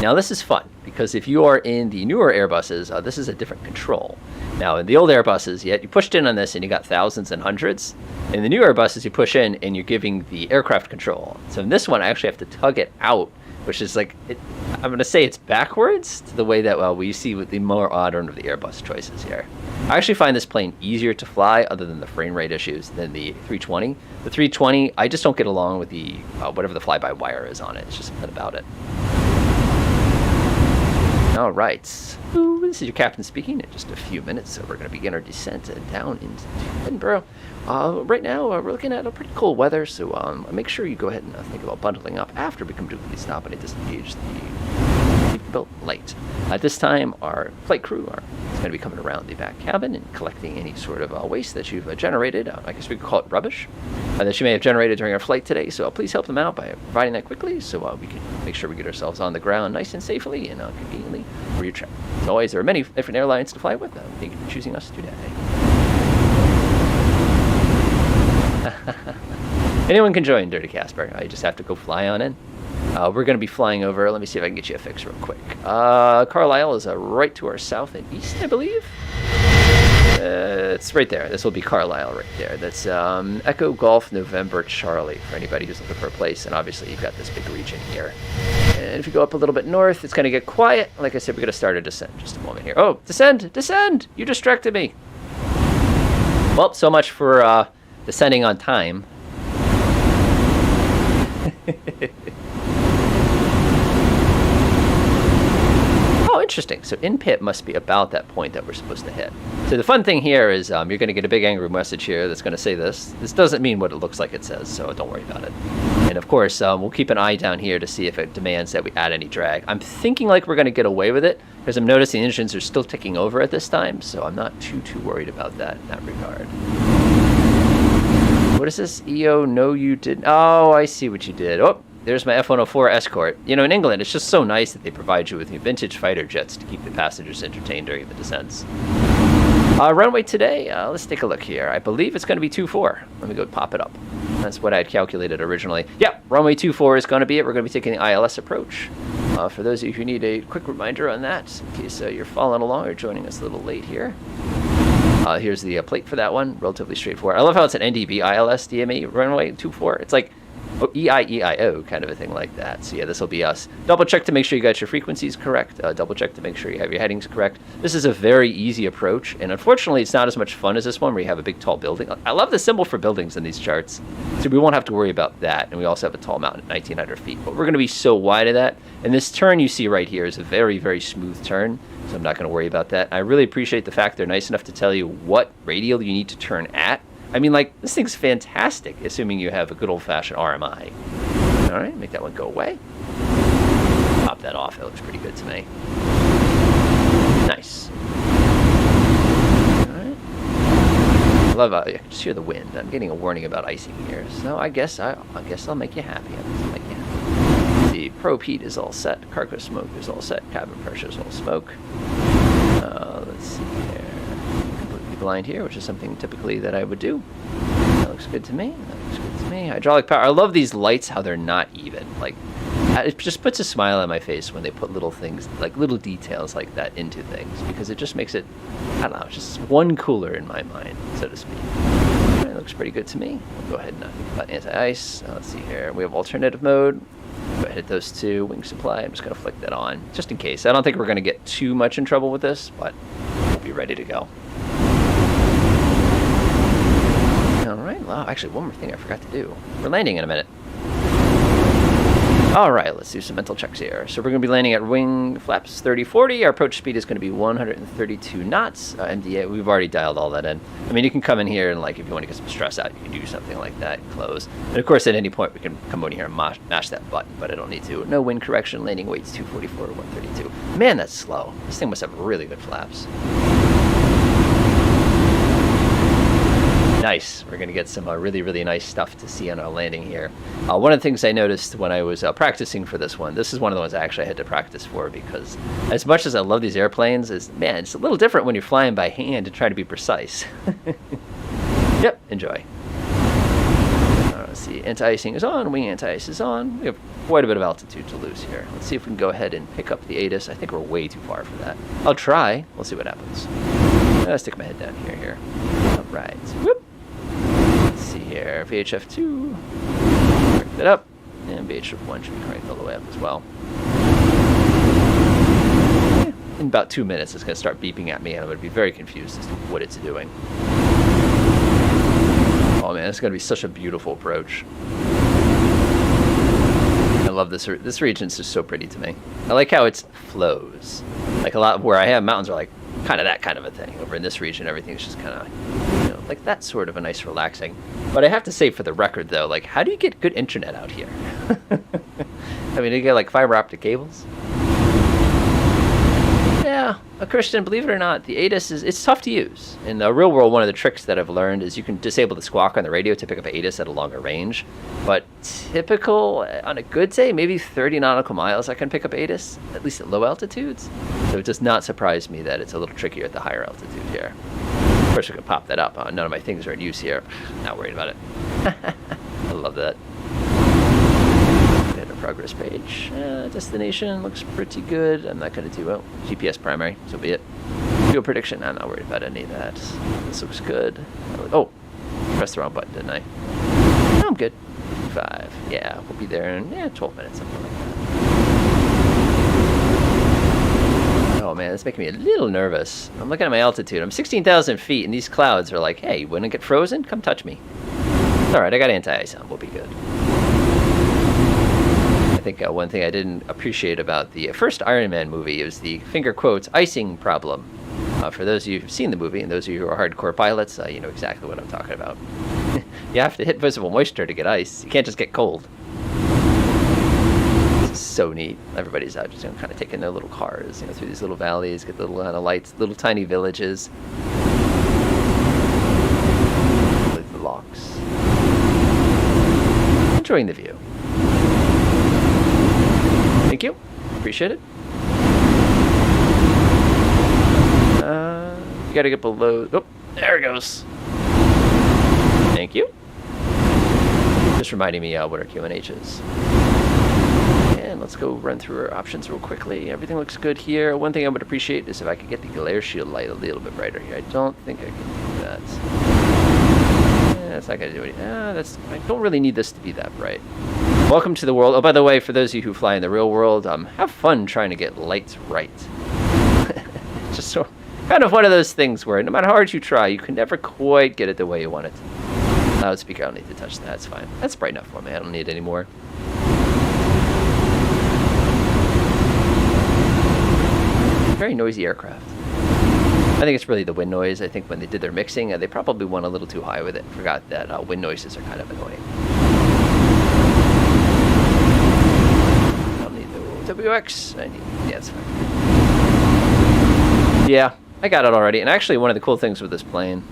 Now, this is fun, because if you are in the newer Airbuses, this is a different control. Now, in the old Airbuses, you pushed in on this and you got thousands and hundreds. In the new Airbuses, you push in and you're giving the aircraft control. So in this one, I actually have to tug it out, which is like, I'm going to say it's backwards to the way that we see with the more modern of the Airbus choices here. I actually find this plane easier to fly, other than the frame rate issues, than the 320. The 320, I just don't get along with the whatever the fly-by-wire is on it. It's just something about it. All right. Ooh, this is your captain speaking. In just a few minutes, so we're going to begin our descent down into Edinburgh. Right now, we're looking at a pretty cold weather, so make sure you go ahead and think about bundling up after we completely stop and disengage the seatbelt light. At this time, our flight crew is going to be coming around the back cabin and collecting any sort of waste that you've generated. I guess we could call it rubbish that you may have generated during our flight today. So please help them out by providing that quickly, so we can make sure we get ourselves on the ground nice and safely and conveniently for your trip. As always, there are many different airlines to fly with. Thank you for choosing us today. Anyone can join Dirty Casper. I just have to go fly on in. We're going to be flying over. Let me see if I can get you a fix real quick. Carlisle is right to our south and east, I believe. It's right there. This will be Carlisle right there. That's Echo Golf November Charlie for anybody who's looking for a place. And obviously you've got this big region here. And if you go up a little bit north, it's going to get quiet. Like I said, we're going to start a descent. Just a moment here. Oh, descend! Descend! You distracted me. Well, so much for descending on time. Oh, interesting. So in-pit must be about that point that we're supposed to hit. So the fun thing here is you're going to get a big angry message here that's going to say this. This doesn't mean what it looks like it says, so don't worry about it. And of course, we'll keep an eye down here to see if it demands that we add any drag. I'm thinking like we're going to get away with it because I'm noticing engines are still ticking over at this time, so I'm not too worried about that in that regard. What is this? EO, no you didn't. Oh, I see what you did. Oh, there's my F-104 Escort. You know, in England, it's just so nice that they provide you with vintage fighter jets to keep the passengers entertained during the descents. Runway today, let's take a look here. I believe it's going to be 24. Let me go pop it up. That's what I had calculated originally. Yep, runway 24 is going to be it. We're going to be taking the ILS approach. For those of you who need a quick reminder on that, in case you're following along or joining us a little late here. Here's the plate for that one. Relatively straightforward. I love how it's an NDB ILS DME runway 24. It's like EIEIO kind of a thing like that. So yeah, this will be us. Double check to make sure you got your frequencies correct. Double check to make sure you have your headings correct. This is a very easy approach, and unfortunately it's not as much fun as this one where you have a big tall building. I love the symbol for buildings in these charts, so we won't have to worry about that. And we also have a tall mountain at 1900 feet, but we're going to be so wide of that. And this turn you see right here is a very smooth turn, so I'm not going to worry about that. I really appreciate the fact they're nice enough to tell you what radial you need to turn at. I mean, like, this thing's fantastic, assuming you have a good old-fashioned RMI. All right, make that one go away. Pop that off. It looks pretty good to me. Nice. All right. I love I just hear the wind. I'm getting a warning about icing here, so I guess I'll make you happy. I'll make you happy. The probe heat is all set. Cargo smoke is all set. Cabin pressure is all smoke. Let's see here. Blind here, which is something typically that I would do. That looks good to me. That looks good to me. Hydraulic power. I love these lights, how they're not even. Like, it just puts a smile on my face when they put little things, like little details like that into things, because it just makes it, I don't know, just one cooler in my mind, so to speak. All right, looks pretty good to me. We'll go ahead and think about anti-ice. Let's see here. We have alternative mode. Go ahead and hit those two. Wing supply. I'm just going to flick that on, just in case. I don't think we're going to get too much in trouble with this, but we'll be ready to go. Alright, well, actually, one more thing I forgot to do. We're landing in a minute. Alright, let's do some mental checks here. So we're going to be landing at wing flaps 3040. Our approach speed is going to be 132 knots. MDA, we've already dialed all that in. I mean, you can come in here and, like, if you want to get some stress out, you can do something like that and close. And, of course, at any point, we can come over here and mash that button, but I don't need to. No wind correction, landing weights 244 to 132. Man, that's slow. This thing must have really good flaps. Nice. We're going to get some really nice stuff to see on our landing here. One of the things I noticed when I was practicing for this one, this is one of the ones I actually had to practice for, because as much as I love these airplanes, man, it's a little different when you're flying by hand and trying to be precise. Yep, enjoy. Let's see, anti-icing is on, wing anti-ice is on. We have quite a bit of altitude to lose here. Let's see if we can go ahead and pick up the ATIS. I think we're way too far for that. I'll try. We'll see what happens. I'll stick my head down here. All right. Whoop. Let's see here. VHF2. Crank that up. And VHF1 should be cranked all the way up as well. Yeah. In about 2 minutes, it's going to start beeping at me, and I'm going to be very confused as to what it's doing. Oh man, it's going to be such a beautiful approach. I love this. This region's just so pretty to me. I like how it flows. Like a lot where I am, mountains are like kind of that kind of a thing. Over in this region, everything's just kind of, you know, like that sort of a nice relaxing. But I have to say, for the record though, like, how do you get good internet out here? I mean, you get like fiber optic cables. Yeah, Christian, believe it or not, the ATIS it's tough to use. In the real world, one of the tricks that I've learned is you can disable the squawk on the radio to pick up ATIS at a longer range. But typical, on a good day, maybe 30 nautical miles, I can pick up ATIS, at least at low altitudes. So it does not surprise me that it's a little trickier at the higher altitude here. Of course, we can pop that up. None of my things are in use here. Not worried about it. I love that. Progress page. Destination looks pretty good. I'm not going to do well. GPS primary, so be it. Fuel prediction, I'm not worried about any of that. This looks good. Oh, pressed the wrong button, didn't I? No, I'm good. 5. Yeah, we'll be there in 12 minutes, something like that. Oh man, that's making me a little nervous. I'm looking at my altitude. I'm 16,000 feet, and these clouds are like, hey, you want to get frozen? Come touch me. All right, I got anti-ice on. We'll be good. I think one thing I didn't appreciate about the first Iron Man movie is the finger quotes icing problem. For those of you who've seen the movie and those of you who are hardcore pilots, you know exactly what I'm talking about. You have to hit visible moisture to get ice. You can't just get cold. It's so neat. Everybody's out just kind of taking their little cars, you know, through these little valleys, get little lights, little tiny villages. With the locks. Enjoying the view. Thank you. Appreciate it. You gotta get below. Oh, there it goes. Thank you. Just reminding me what our QNH is. And let's go run through our options real quickly. Everything looks good here. One thing I would appreciate is if I could get the glare shield light a little bit brighter here. I don't think I can do that. That's not gonna do anything. I don't really need this to be that bright. Welcome to the world. Oh, by the way, for those of you who fly in the real world, have fun trying to get lights right. Just so, kind of one of those things where no matter how hard you try, you can never quite get it the way you want it. Loudspeaker, I don't need to touch that. It's fine. That's bright enough for me. I don't need any more. Very noisy aircraft. I think it's really the wind noise. I think when they did their mixing, they probably went a little too high with it. Forgot that wind noises are kind of annoying. WX. Yeah, it's fine. Yeah, I got it already. And actually, one of the cool things with this plane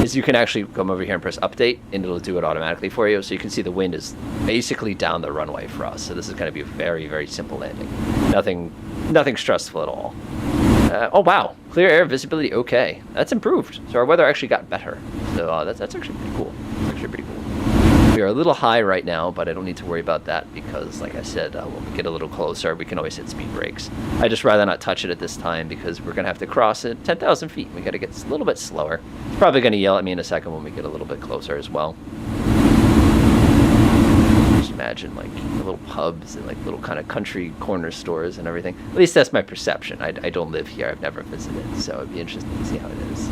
is you can actually come over here and press update, and it'll do it automatically for you. So you can see the wind is basically down the runway for us. So this is going to be a very, very simple landing. Nothing stressful at all. Oh wow, clear air visibility. Okay, that's improved. So our weather actually got better. So that's actually pretty cool. It's actually pretty cool. We are a little high right now, but I don't need to worry about that because, like I said, when we get a little closer, we can always hit speed brakes. I just rather not touch it at this time because we're going to have to cross it 10,000 feet. We got to get a little bit slower. It's probably going to yell at me in a second when we get a little bit closer as well. Just imagine like the little pubs and like little kind of country corner stores and everything. At least that's my perception. I don't live here. I've never visited, so it'd be interesting to see how it is.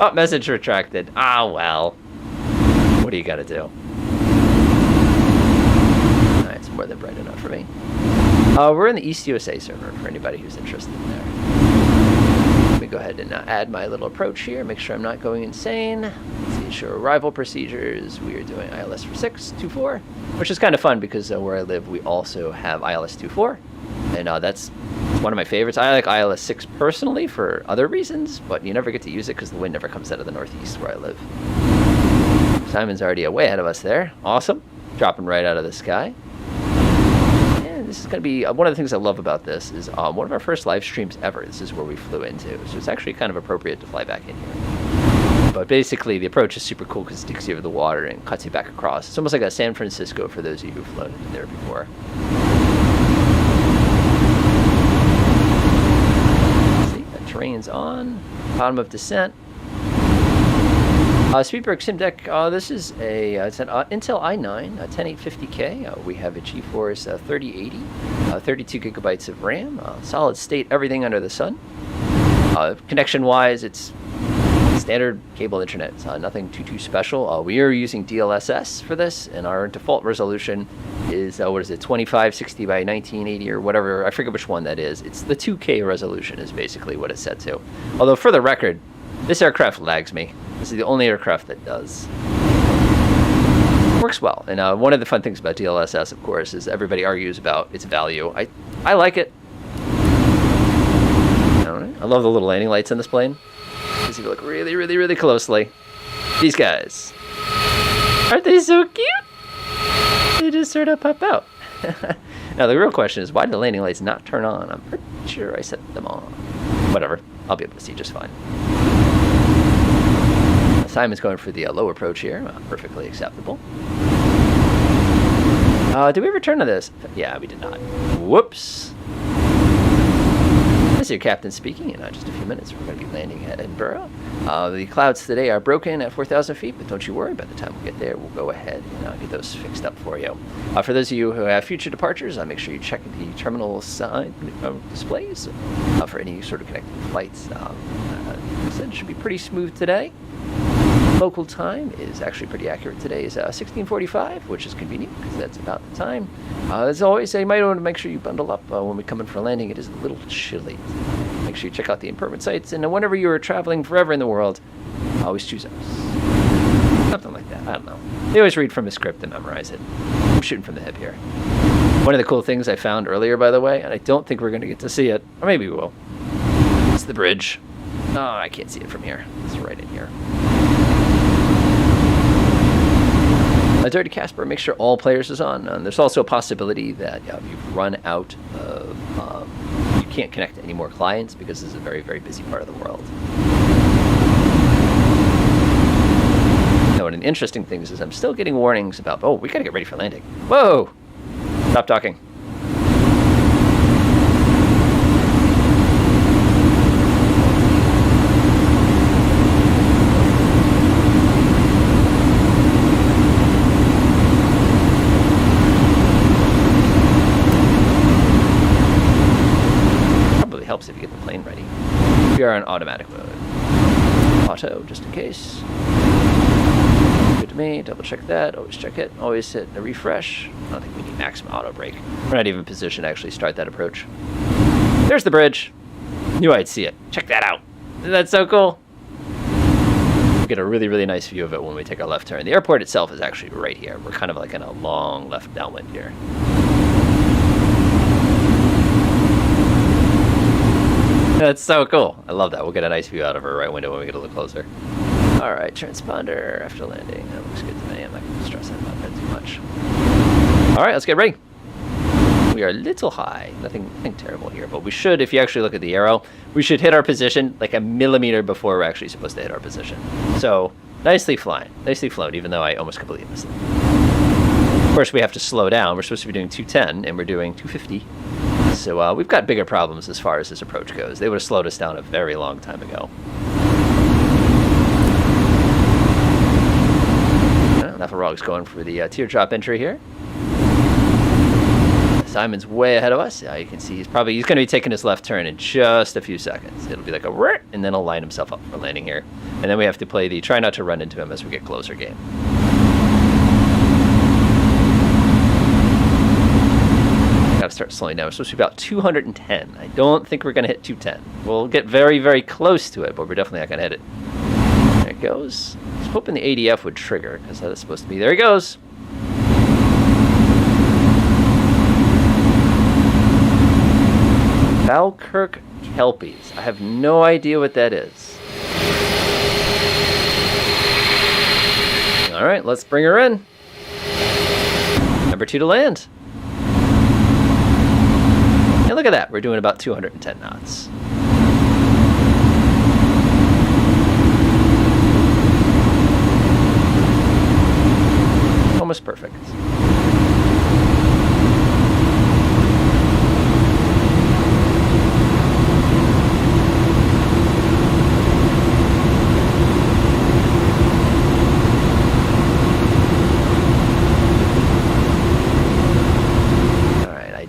Oh, message retracted. Ah, well. What do you got to do? Alright, it's more than bright enough for me. We're in the East USA server for anybody who's interested in there. Let me go ahead and add my little approach here, make sure I'm not going insane. Let's see, show arrival procedures. We are doing ILS for 624, which is kind of fun because where I live, we also have ILS 24. And that's one of my favorites. I like ILS 6 personally for other reasons, but you never get to use it because the wind never comes out of the northeast where I live. Simon's already way ahead of us there. Awesome. Dropping right out of the sky. And this is going to be one of the things I love about this is one of our first live streams ever. This is where we flew into. So it's actually kind of appropriate to fly back in here. But basically, the approach is super cool because it takes you over the water and cuts you back across. It's almost like a San Francisco for those of you who've flown into there before. See, that terrain's on. Bottom of descent. Speedberg Sim Deck, this is it's an Intel i9 10850K. We have a GeForce 3080, 32 gigabytes of RAM, solid state, everything under the sun. Connection-wise, it's standard cable internet. Nothing too special. We are using DLSS for this, and our default resolution is, what is it, 2560 by 1980 or whatever. I forget which one that is. It's the 2K resolution is basically what it's set to. Although, for the record, this aircraft lags me. This is the only aircraft that does. Works well. And one of the fun things about DLSS, of course, is everybody argues about its value. I like it. I love the little landing lights in this plane. If you look really closely, these guys, aren't they so cute? They just sort of pop out. Now the real question is, why did the landing lights not turn on? I'm pretty sure I set them on. Whatever, I'll be able to see just fine. Simon's going for the low approach here, perfectly acceptable. Did we ever turn to this? Yeah, we did not. Whoops. This is your captain speaking. In just a few minutes, we're going to be landing at Edinburgh. The clouds today are broken at 4,000 feet, but don't you worry. By the time we get there, we'll go ahead and get those fixed up for you. For those of you who have future departures, make sure you check the terminal sign displays for any sort of connecting flights. Like I said, it should be pretty smooth today. Local time is actually pretty accurate today. Is 16:45, which is convenient because that's about the time. As always, you might want to make sure you bundle up when we come in for landing. It is a little chilly. Make sure you check out the impermanent sites, and whenever you are traveling forever in the world, always choose us. Something like that. I don't know. They always read from a script and memorize it. I'm shooting from the hip here. One of the cool things I found earlier, by the way, and I don't think we're going to get to see it, or maybe we will. It's the bridge. Oh, I can't see it from here. It's right in here. Dirty Casper, make sure all players is on. There's also a possibility that if you've run out of, you can't connect to any more clients because this is a very busy part of the world. Now, one of the interesting things is I'm still getting warnings about, oh, we gotta get ready for landing. Whoa! Stop talking. If you get the plane ready. We are in automatic mode. Auto, just in case. Good to me. Double check that. Always check it. Always hit a refresh. I don't think we need maximum auto brake. We're not even positioned to actually start that approach. There's the bridge. Knew I'd see it. Check that out. Isn't that so cool? We get a really nice view of it when we take our left turn. The airport itself is actually right here. We're kind of like in a long left downwind here. That's so cool. I love that. We'll get a nice view out of her right window when we get a little closer. All right, transponder after landing. That looks good to me. I'm not going to stress about that too much. All right, let's get ready. We are a little high. Nothing terrible here, but we should, if you actually look at the arrow, we should hit our position like a millimeter before we're actually supposed to hit our position. So nicely flying. Nicely flown, even though I almost completely missed it. Of course, we have to slow down. We're supposed to be doing 210, and we're doing 250. So we've got bigger problems as far as this approach goes. They would have slowed us down a very long time ago. Nafarog's going for the teardrop entry here. Simon's way ahead of us. You can see he's going to be taking his left turn in just a few seconds. It'll be like a whir, and then he'll line himself up for landing here. And then we have to play the try not to run into him as we get closer game. Got to start slowing down. We're supposed to be about 210. I don't think we're going to hit 210. We'll get very close to it, but we're definitely not going to hit it. There it goes. I was hoping the ADF would trigger, because that is supposed to be. There he goes. Falkirk Kelpies. I have no idea what that is. All right, let's bring her in. Number 2 to land. And look at that, we're doing about 210 knots. Almost perfect.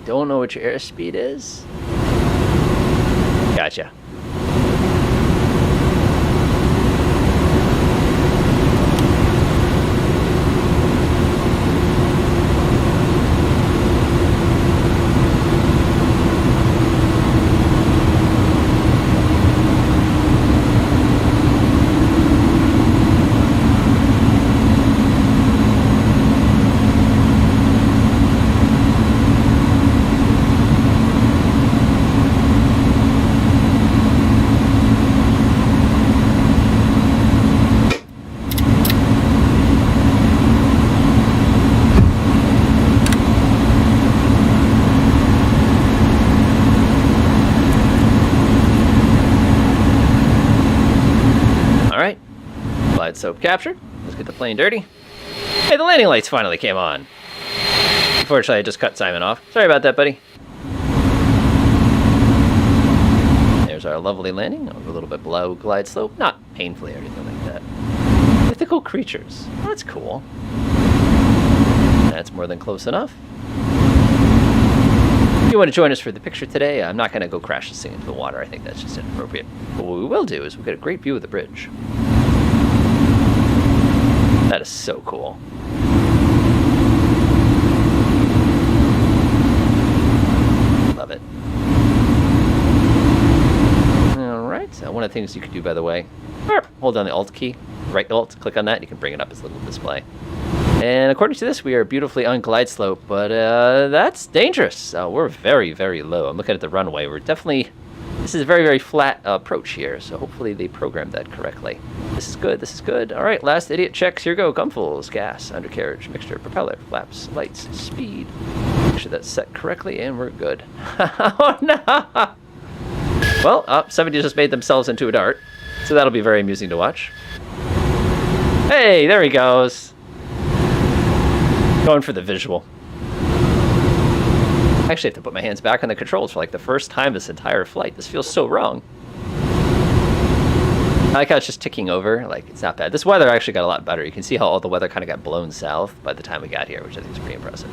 Don't know what your airspeed is. Gotcha. soap capture. Let's get the plane dirty. Hey, the landing lights finally came on. Unfortunately, I just cut Simon off. Sorry about that, buddy. There's our lovely landing. A little bit below glide slope. Not painfully or anything like that. Mythical creatures. Oh, that's cool. That's more than close enough. If you want to join us for the picture today, I'm not going to go crash this thing into the water. I think that's just inappropriate. But what we will do is we'll get a great view of the bridge. That is so cool. Love it. All right. So one of the things you could do, by the way, hold down the Alt key, right Alt, click on that, and you can bring it up as a little display. And according to this, we are beautifully on glide slope, but that's dangerous. We're very, very low. I'm looking at the runway. We're definitely, this is a very, very flat approach here, so hopefully they programmed that correctly. This is good, this is good. All right, last idiot checks. Here we go. Gumfuls, gas, undercarriage, mixture, propeller, flaps, lights, speed. Make sure that's set correctly, and we're good. Oh, no! Well, somebody just made themselves into a dart, so that'll be very amusing to watch. Hey, there he goes. Going for the visual. I actually have to put my hands back on the controls for like the first time this entire flight. This feels so wrong. I like how it's just ticking over. Like, it's not bad. This weather actually got a lot better. You can see how all the weather kind of got blown south by the time we got here, which I think is pretty impressive.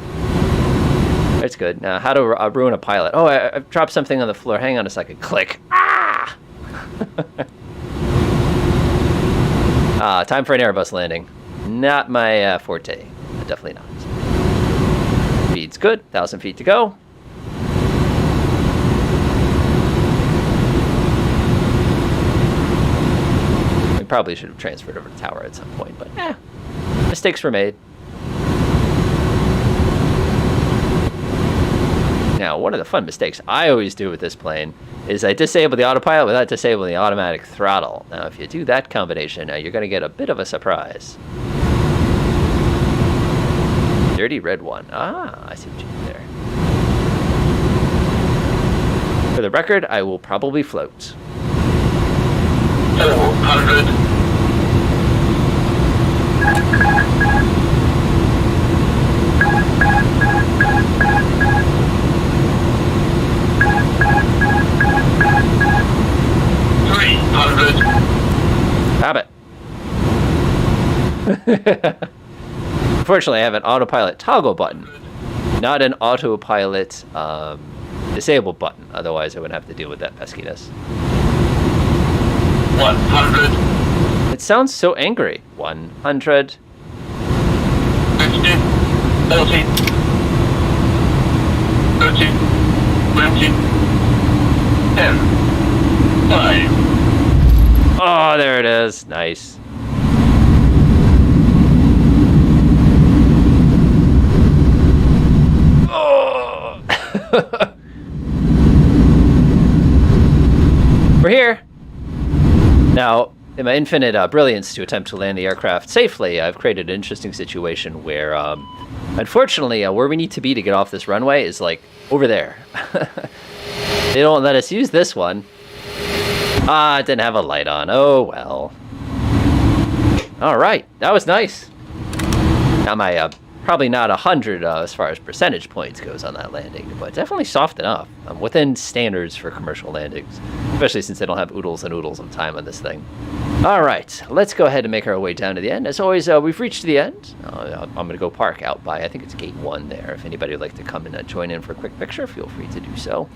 That's good. Now, how to ruin a pilot. Oh, I dropped something on the floor. Hang on a second. Click. Ah! Time for an Airbus landing. Not my forte. Definitely not. Speed's good. 1,000 feet to go. We probably should have transferred over to tower at some point, but mistakes were made. Now, one of the fun mistakes I always do with this plane is I disable the autopilot without disabling the automatic throttle. Now, if you do that combination, you're going to get a bit of a surprise. Dirty red one. Ah, I see what you did there. For the record, I will probably float. 400. Habit. Unfortunately, I have an autopilot toggle button, not an autopilot disable button. Otherwise, I wouldn't have to deal with that peskiness. 100. It sounds so angry. 100. 50. 40. 30. 20. 10. 5. Oh, there it is. Nice. Oh. We're here. Now, in my infinite brilliance to attempt to land the aircraft safely, I've created an interesting situation where, unfortunately, where we need to be to get off this runway is, like, over there. They don't let us use this one. Ah, it didn't have a light on. Oh, well. All right. That was nice. Now, my probably not 100 as far as percentage points goes on that landing, but definitely soft enough. Within standards for commercial landings, especially since they don't have oodles and oodles of time on this thing. All right. Let's go ahead and make our way down to the end. As always, we've reached the end. I'm going to go park out by, I think it's gate 1 there. If anybody would like to come and join in for a quick picture, feel free to do so.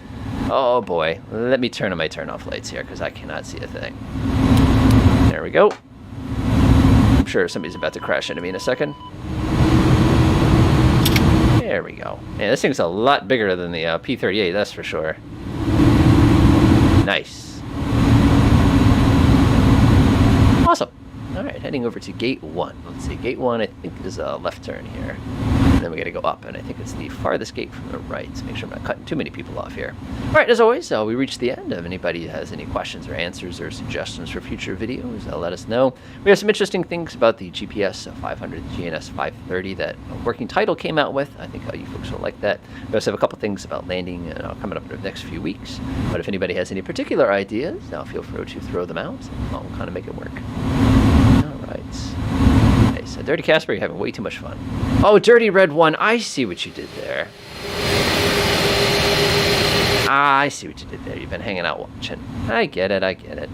Oh, boy. Let me turn on my turn-off lights here, because I cannot see a thing. There we go. I'm sure somebody's about to crash into me in a second. There we go. Man, this thing's a lot bigger than the P-38, that's for sure. Nice. Awesome. All right, heading over to gate 1. Let's see, gate 1 I think is a left turn here. And then we gotta go up, and I think it's the farthest gate from the right, so make sure I'm not cutting too many people off here. All right, as always, we reached the end. If anybody has any questions or answers or suggestions for future videos, let us know. We have some interesting things about the GPS 500, the GNS 530 that Working Title came out with. I think you folks will like that. We also have a couple things about landing coming up in the next few weeks. But if anybody has any particular ideas, now feel free to throw them out, and I'll kind of make it work. All right. Dirty Casper, you're having way too much fun. Oh, Dirty Red One, I see what you did there. I see what you did there. You've been hanging out watching. I get it, I get it.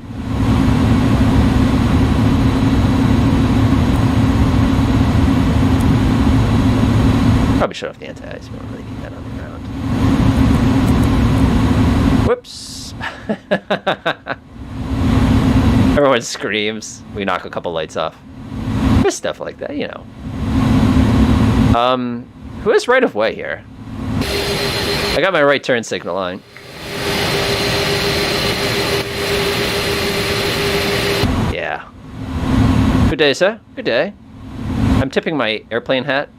Probably shut off the anti-ice. We don't really need that on the ground. Whoops. Everyone screams. We knock a couple lights off. There's stuff like that, you know. Who has right of way here? I got my right turn signal on. Yeah. Good day, sir. Good day. I'm tipping my airplane hat.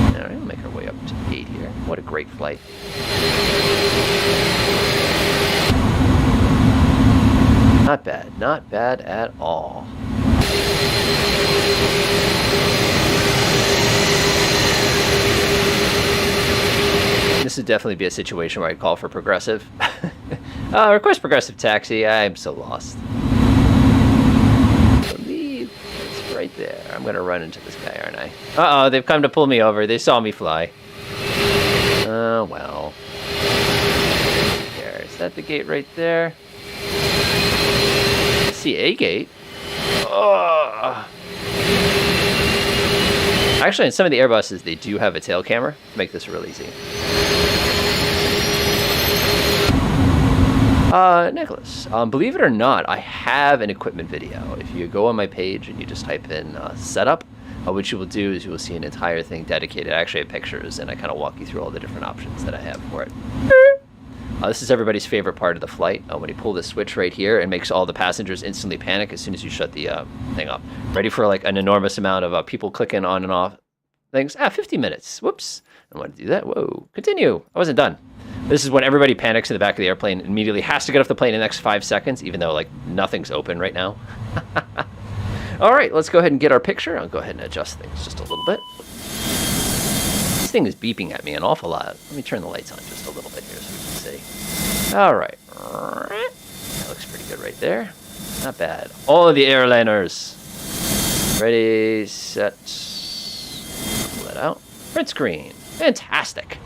All right, we'll make our way up to the gate here. What a great flight. Not bad. Not bad at all. This would definitely be a situation where I'd call for progressive. Request progressive taxi. I'm so lost. I believe it's right there. I'm going to run into this guy, aren't I? Uh-oh, they've come to pull me over. They saw me fly. Oh, well. There. Is that the gate right there? I see a gate. Oh. Actually, in some of the Airbuses, they do have a tail camera to make this real easy. Nicholas, believe it or not, I have an equipment video. If you go on my page and you just type in setup, what you will do is you will see an entire thing dedicated. I actually have pictures, and I kind of walk you through all the different options that I have for it. This is everybody's favorite part of the flight. When you pull this switch right here, it makes all the passengers instantly panic as soon as you shut the thing off. Ready for like an enormous amount of people clicking on and off things. 50 minutes. Whoops. I want to do that. Whoa. Continue. I wasn't done. This is when everybody panics in the back of the airplane and immediately has to get off the plane in the next 5 seconds, even though like nothing's open right now. All right, let's go ahead and get our picture. I'll go ahead and adjust things just a little bit. This thing is beeping at me an awful lot. Let me turn the lights on just a little bit here so we can see. All right. That looks pretty good right there. Not bad. All of the airliners. Ready, set, pull that out. Print screen. Fantastic.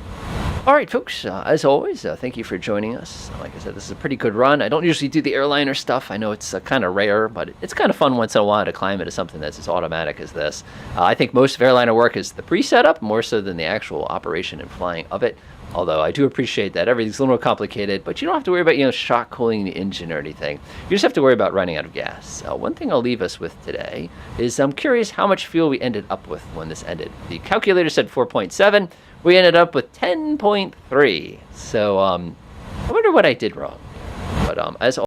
All right, folks, as always, thank you for joining us. Like I said, this is a pretty good run. I don't usually do the airliner stuff. I know it's kind of rare, but it's kind of fun once in a while to climb into something that's as automatic as this. I think most of airliner work is the pre-setup, more so than the actual operation and flying of it. Although I do appreciate that everything's a little more complicated, but you don't have to worry about, shock cooling the engine or anything. You just have to worry about running out of gas. One thing I'll leave us with today is I'm curious how much fuel we ended up with when this ended. The calculator said 4.7. We ended up with 10.3. So I wonder what I did wrong. But as